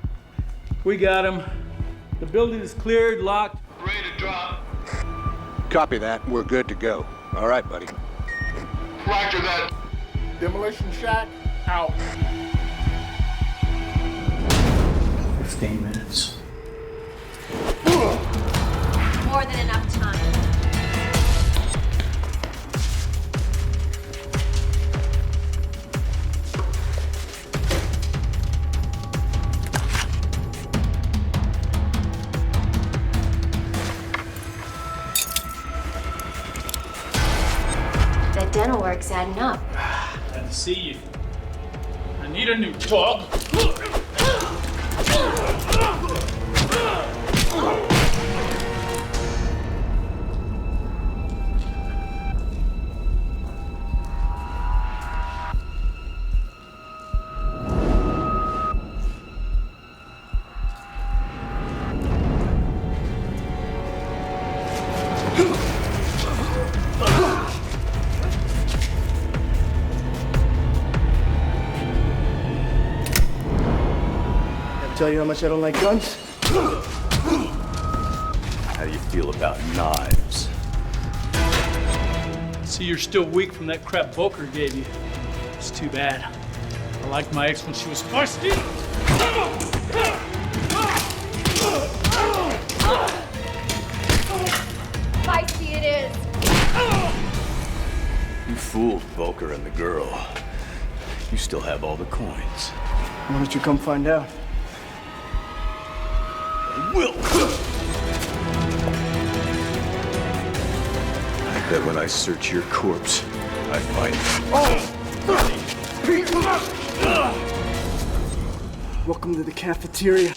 We got them. The building is cleared, locked, ready to drop. Copy that. We're good to go. All right, buddy. Roger that. Demolition shack, out. 15 minutes. More than enough time. That dental work's adding up. Glad to see you. I need a new dog. Tell you how much I don't like guns? How do you feel about knives? See, you're still weak from that crap Volker gave you. It's too bad. I liked my ex when she was feisty. Feisty it is. You fooled Volker and the girl. You still have all the coins. Why don't you come find out? I will! I bet when I search your corpse, I find... Welcome to the cafeteria.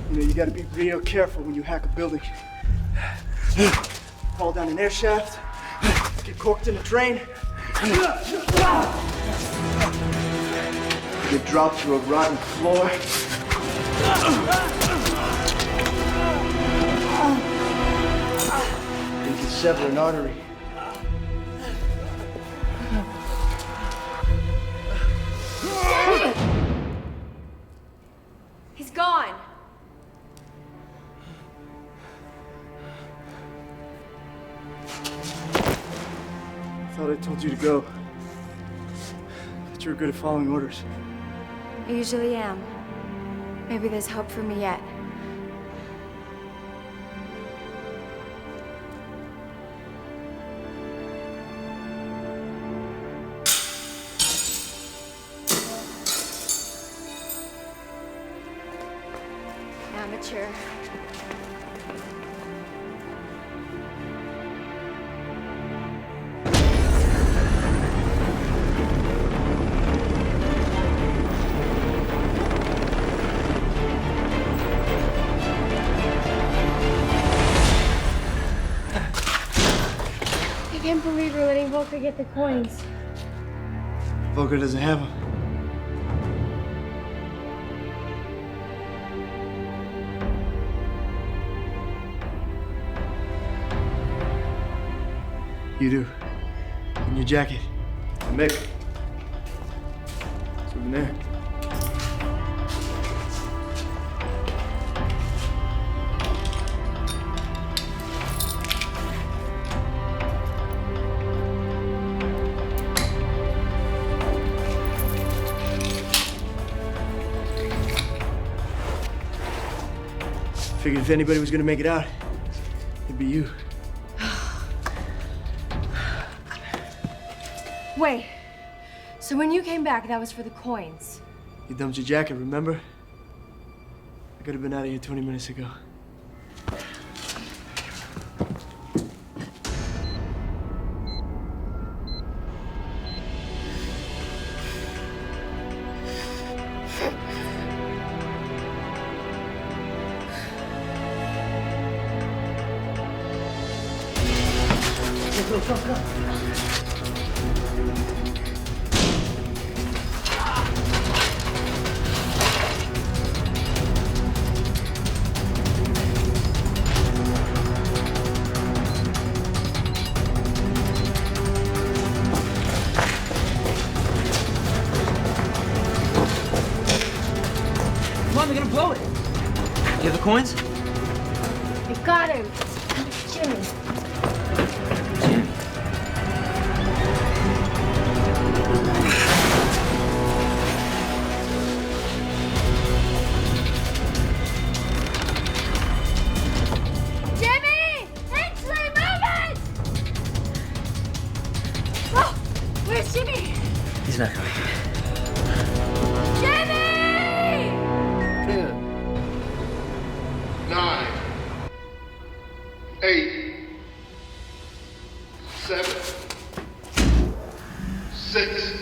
You gotta be real careful when you hack a building. Fall down an air shaft, get corked in a drain, get dropped to a rotten floor. You can sever an artery. He's gone. I thought I told you to go. That you were good at following orders. I usually am. Maybe there's hope for me yet. Amateur. I can't believe we're letting Volker get the coins. Volker doesn't have them. You do. In your jacket. Mick. It's over there. Figured if anybody was gonna make it out, it'd be you. Wait. So when you came back, that was for the coins? You dumped your jacket, remember? I could have been out of here 20 minutes ago. Go. coins? You got him. Jimmy. Jimmy. Jimmy! Ainsley, move it! Oh, where's Jimmy? He's not coming. Jimmy! 10, 9, 8, 7, 6.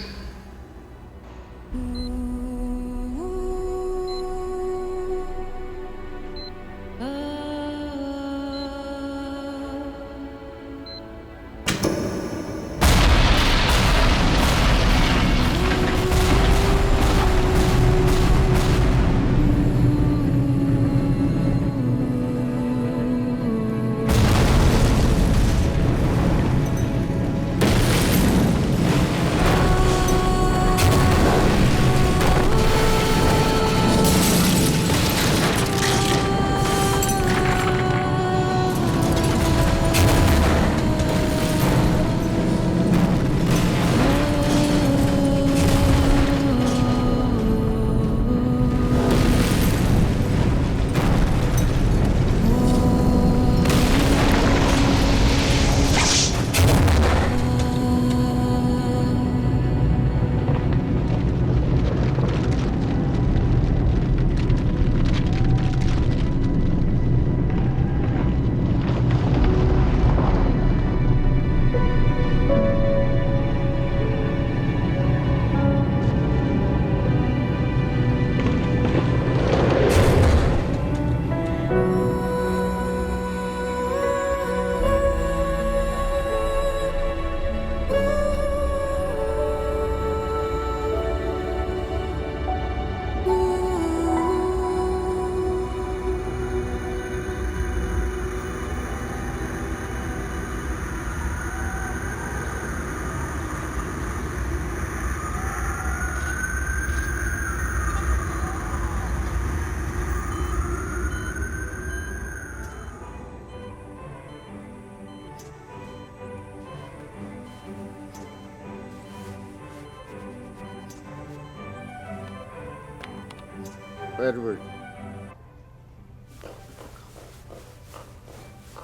Edward.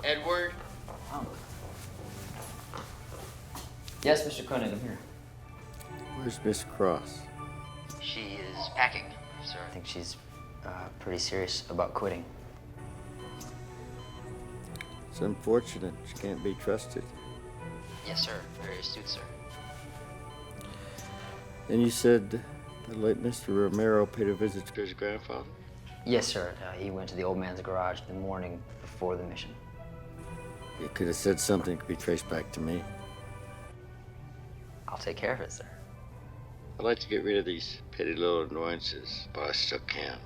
Edward? Yes, Mr. Koenig, I'm here. Where's Miss Cross? She is packing, sir. I think she's pretty serious about quitting. It's unfortunate. She can't be trusted. Yes, sir. Very astute, sir. And you said the late Mr. Romero paid a visit to his grandfather? Yes, sir. He went to the old man's garage the morning before the mission. You could have said something that could be traced back to me. I'll take care of it, sir. I'd like to get rid of these petty little annoyances, but I still can.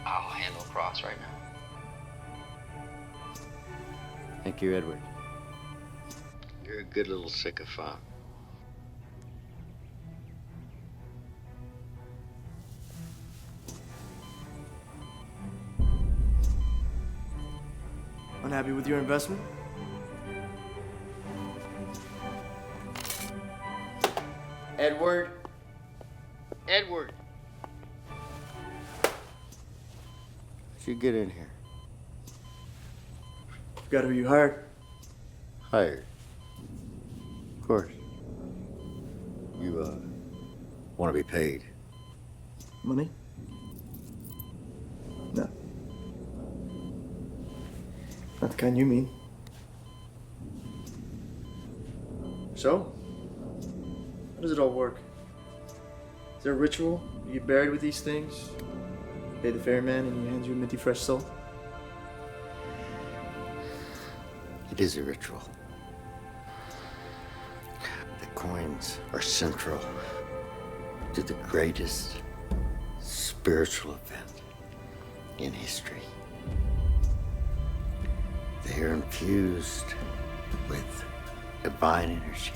I'll handle Cross right now. Thank you, Edward. You're a good little sycophant. Unhappy with your investment? Edward? Edward? How'd you get in here? Forgot who you hired. Hired. Of course. You, want to be paid. Money? No. Not the kind you mean. So? How does it all work? Is there a ritual? You get buried with these things? Pay the ferryman and he hands you a minty fresh soul? It is a ritual. The coins are central to the greatest spiritual event in history. They are infused with divine energy.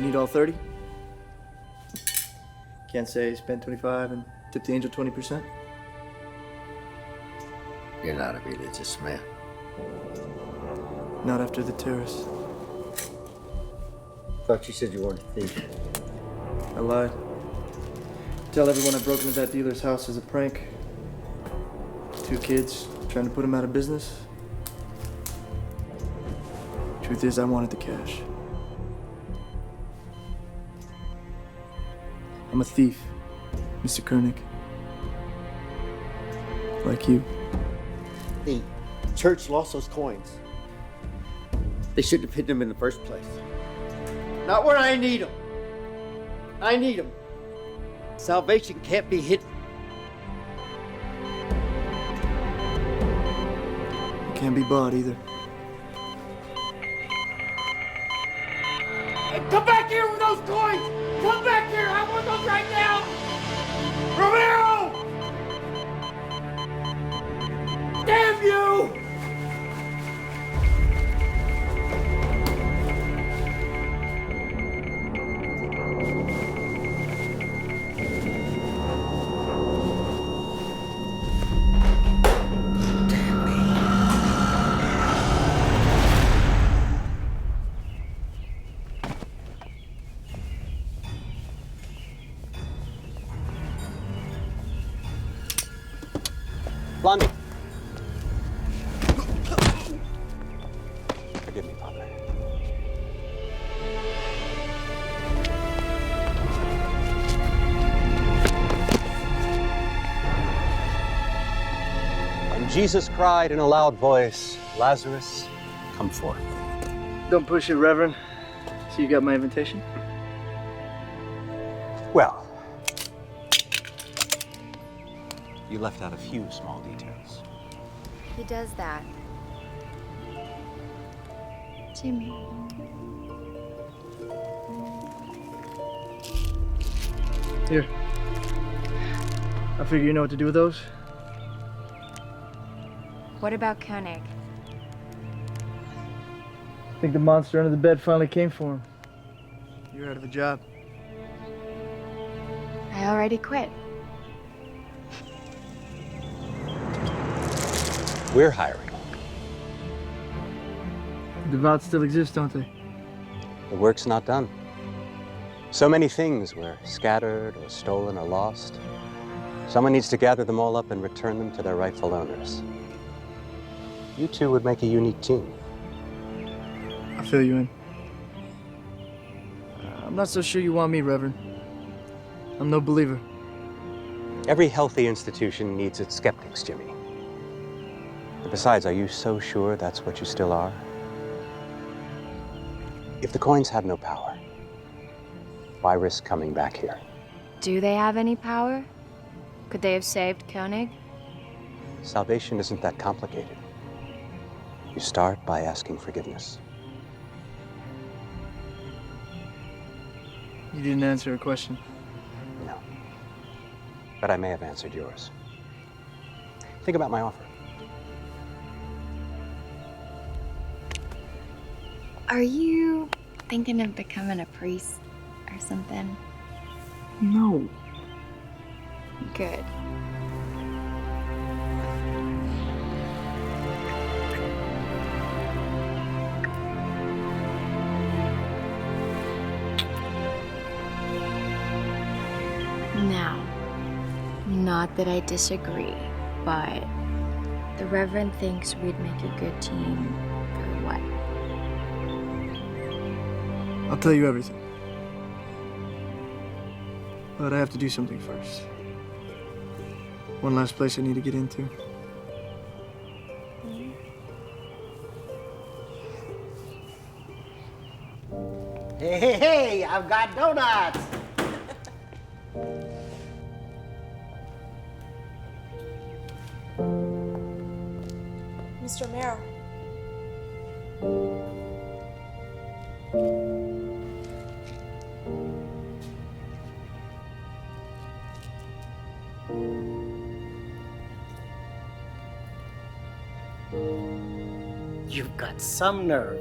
You need all 30? Can't say spend 25 and tip the angel 20%? You're not a religious man. Not after the terrace. Thought you said you weren't a thief. I lied. Tell everyone I broke into that dealer's house as a prank. 2 kids, trying to put him out of business. Truth is, I wanted the cash. I'm a thief, Mr. Koenig. Like you. The church lost those coins. They shouldn't have hidden them in the first place. Not where I need them. I need them. Salvation can't be hidden. It can't be bought either. Hey, come back here with those coins! Come back here! I want those right now! Romero! Damn you! Blondie. Forgive me, Father. And Jesus cried in a loud voice, Lazarus, come forth. Don't push it, Reverend. So you got my invitation? Well, you left out a few small details. He does that. Jimmy. Here. I figure you know what to do with those. What about Koenig? I think the monster under the bed finally came for him. You're out of a job. I already quit. We're hiring. The Devout still exist, don't they? The work's not done. So many things were scattered or stolen or lost. Someone needs to gather them all up and return them to their rightful owners. You two would make a unique team. I'll fill you in. I'm not so sure you want me, Reverend. I'm no believer. Every healthy institution needs its skeptics, Jimmy. And besides, are you so sure that's what you still are? If the coins had no power, why risk coming back here? Do they have any power? Could they have saved Koenig? Salvation isn't that complicated. You start by asking forgiveness. You didn't answer a question. No. But I may have answered yours. Think about my offer. Are you thinking of becoming a priest or something? No. Good. Now, not that I disagree, but the Reverend thinks we'd make a good team for what? I'll tell you everything. But I have to do something first. One last place I need to get into. Hey, I've got donuts! Mr. Romero. You've got some nerve.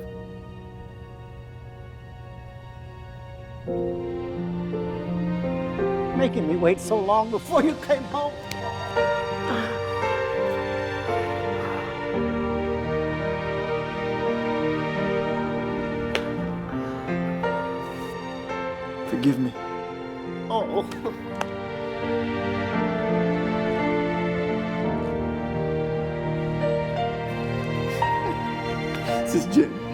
making me wait so long before you came home. Forgive me. Oh. This is Jim.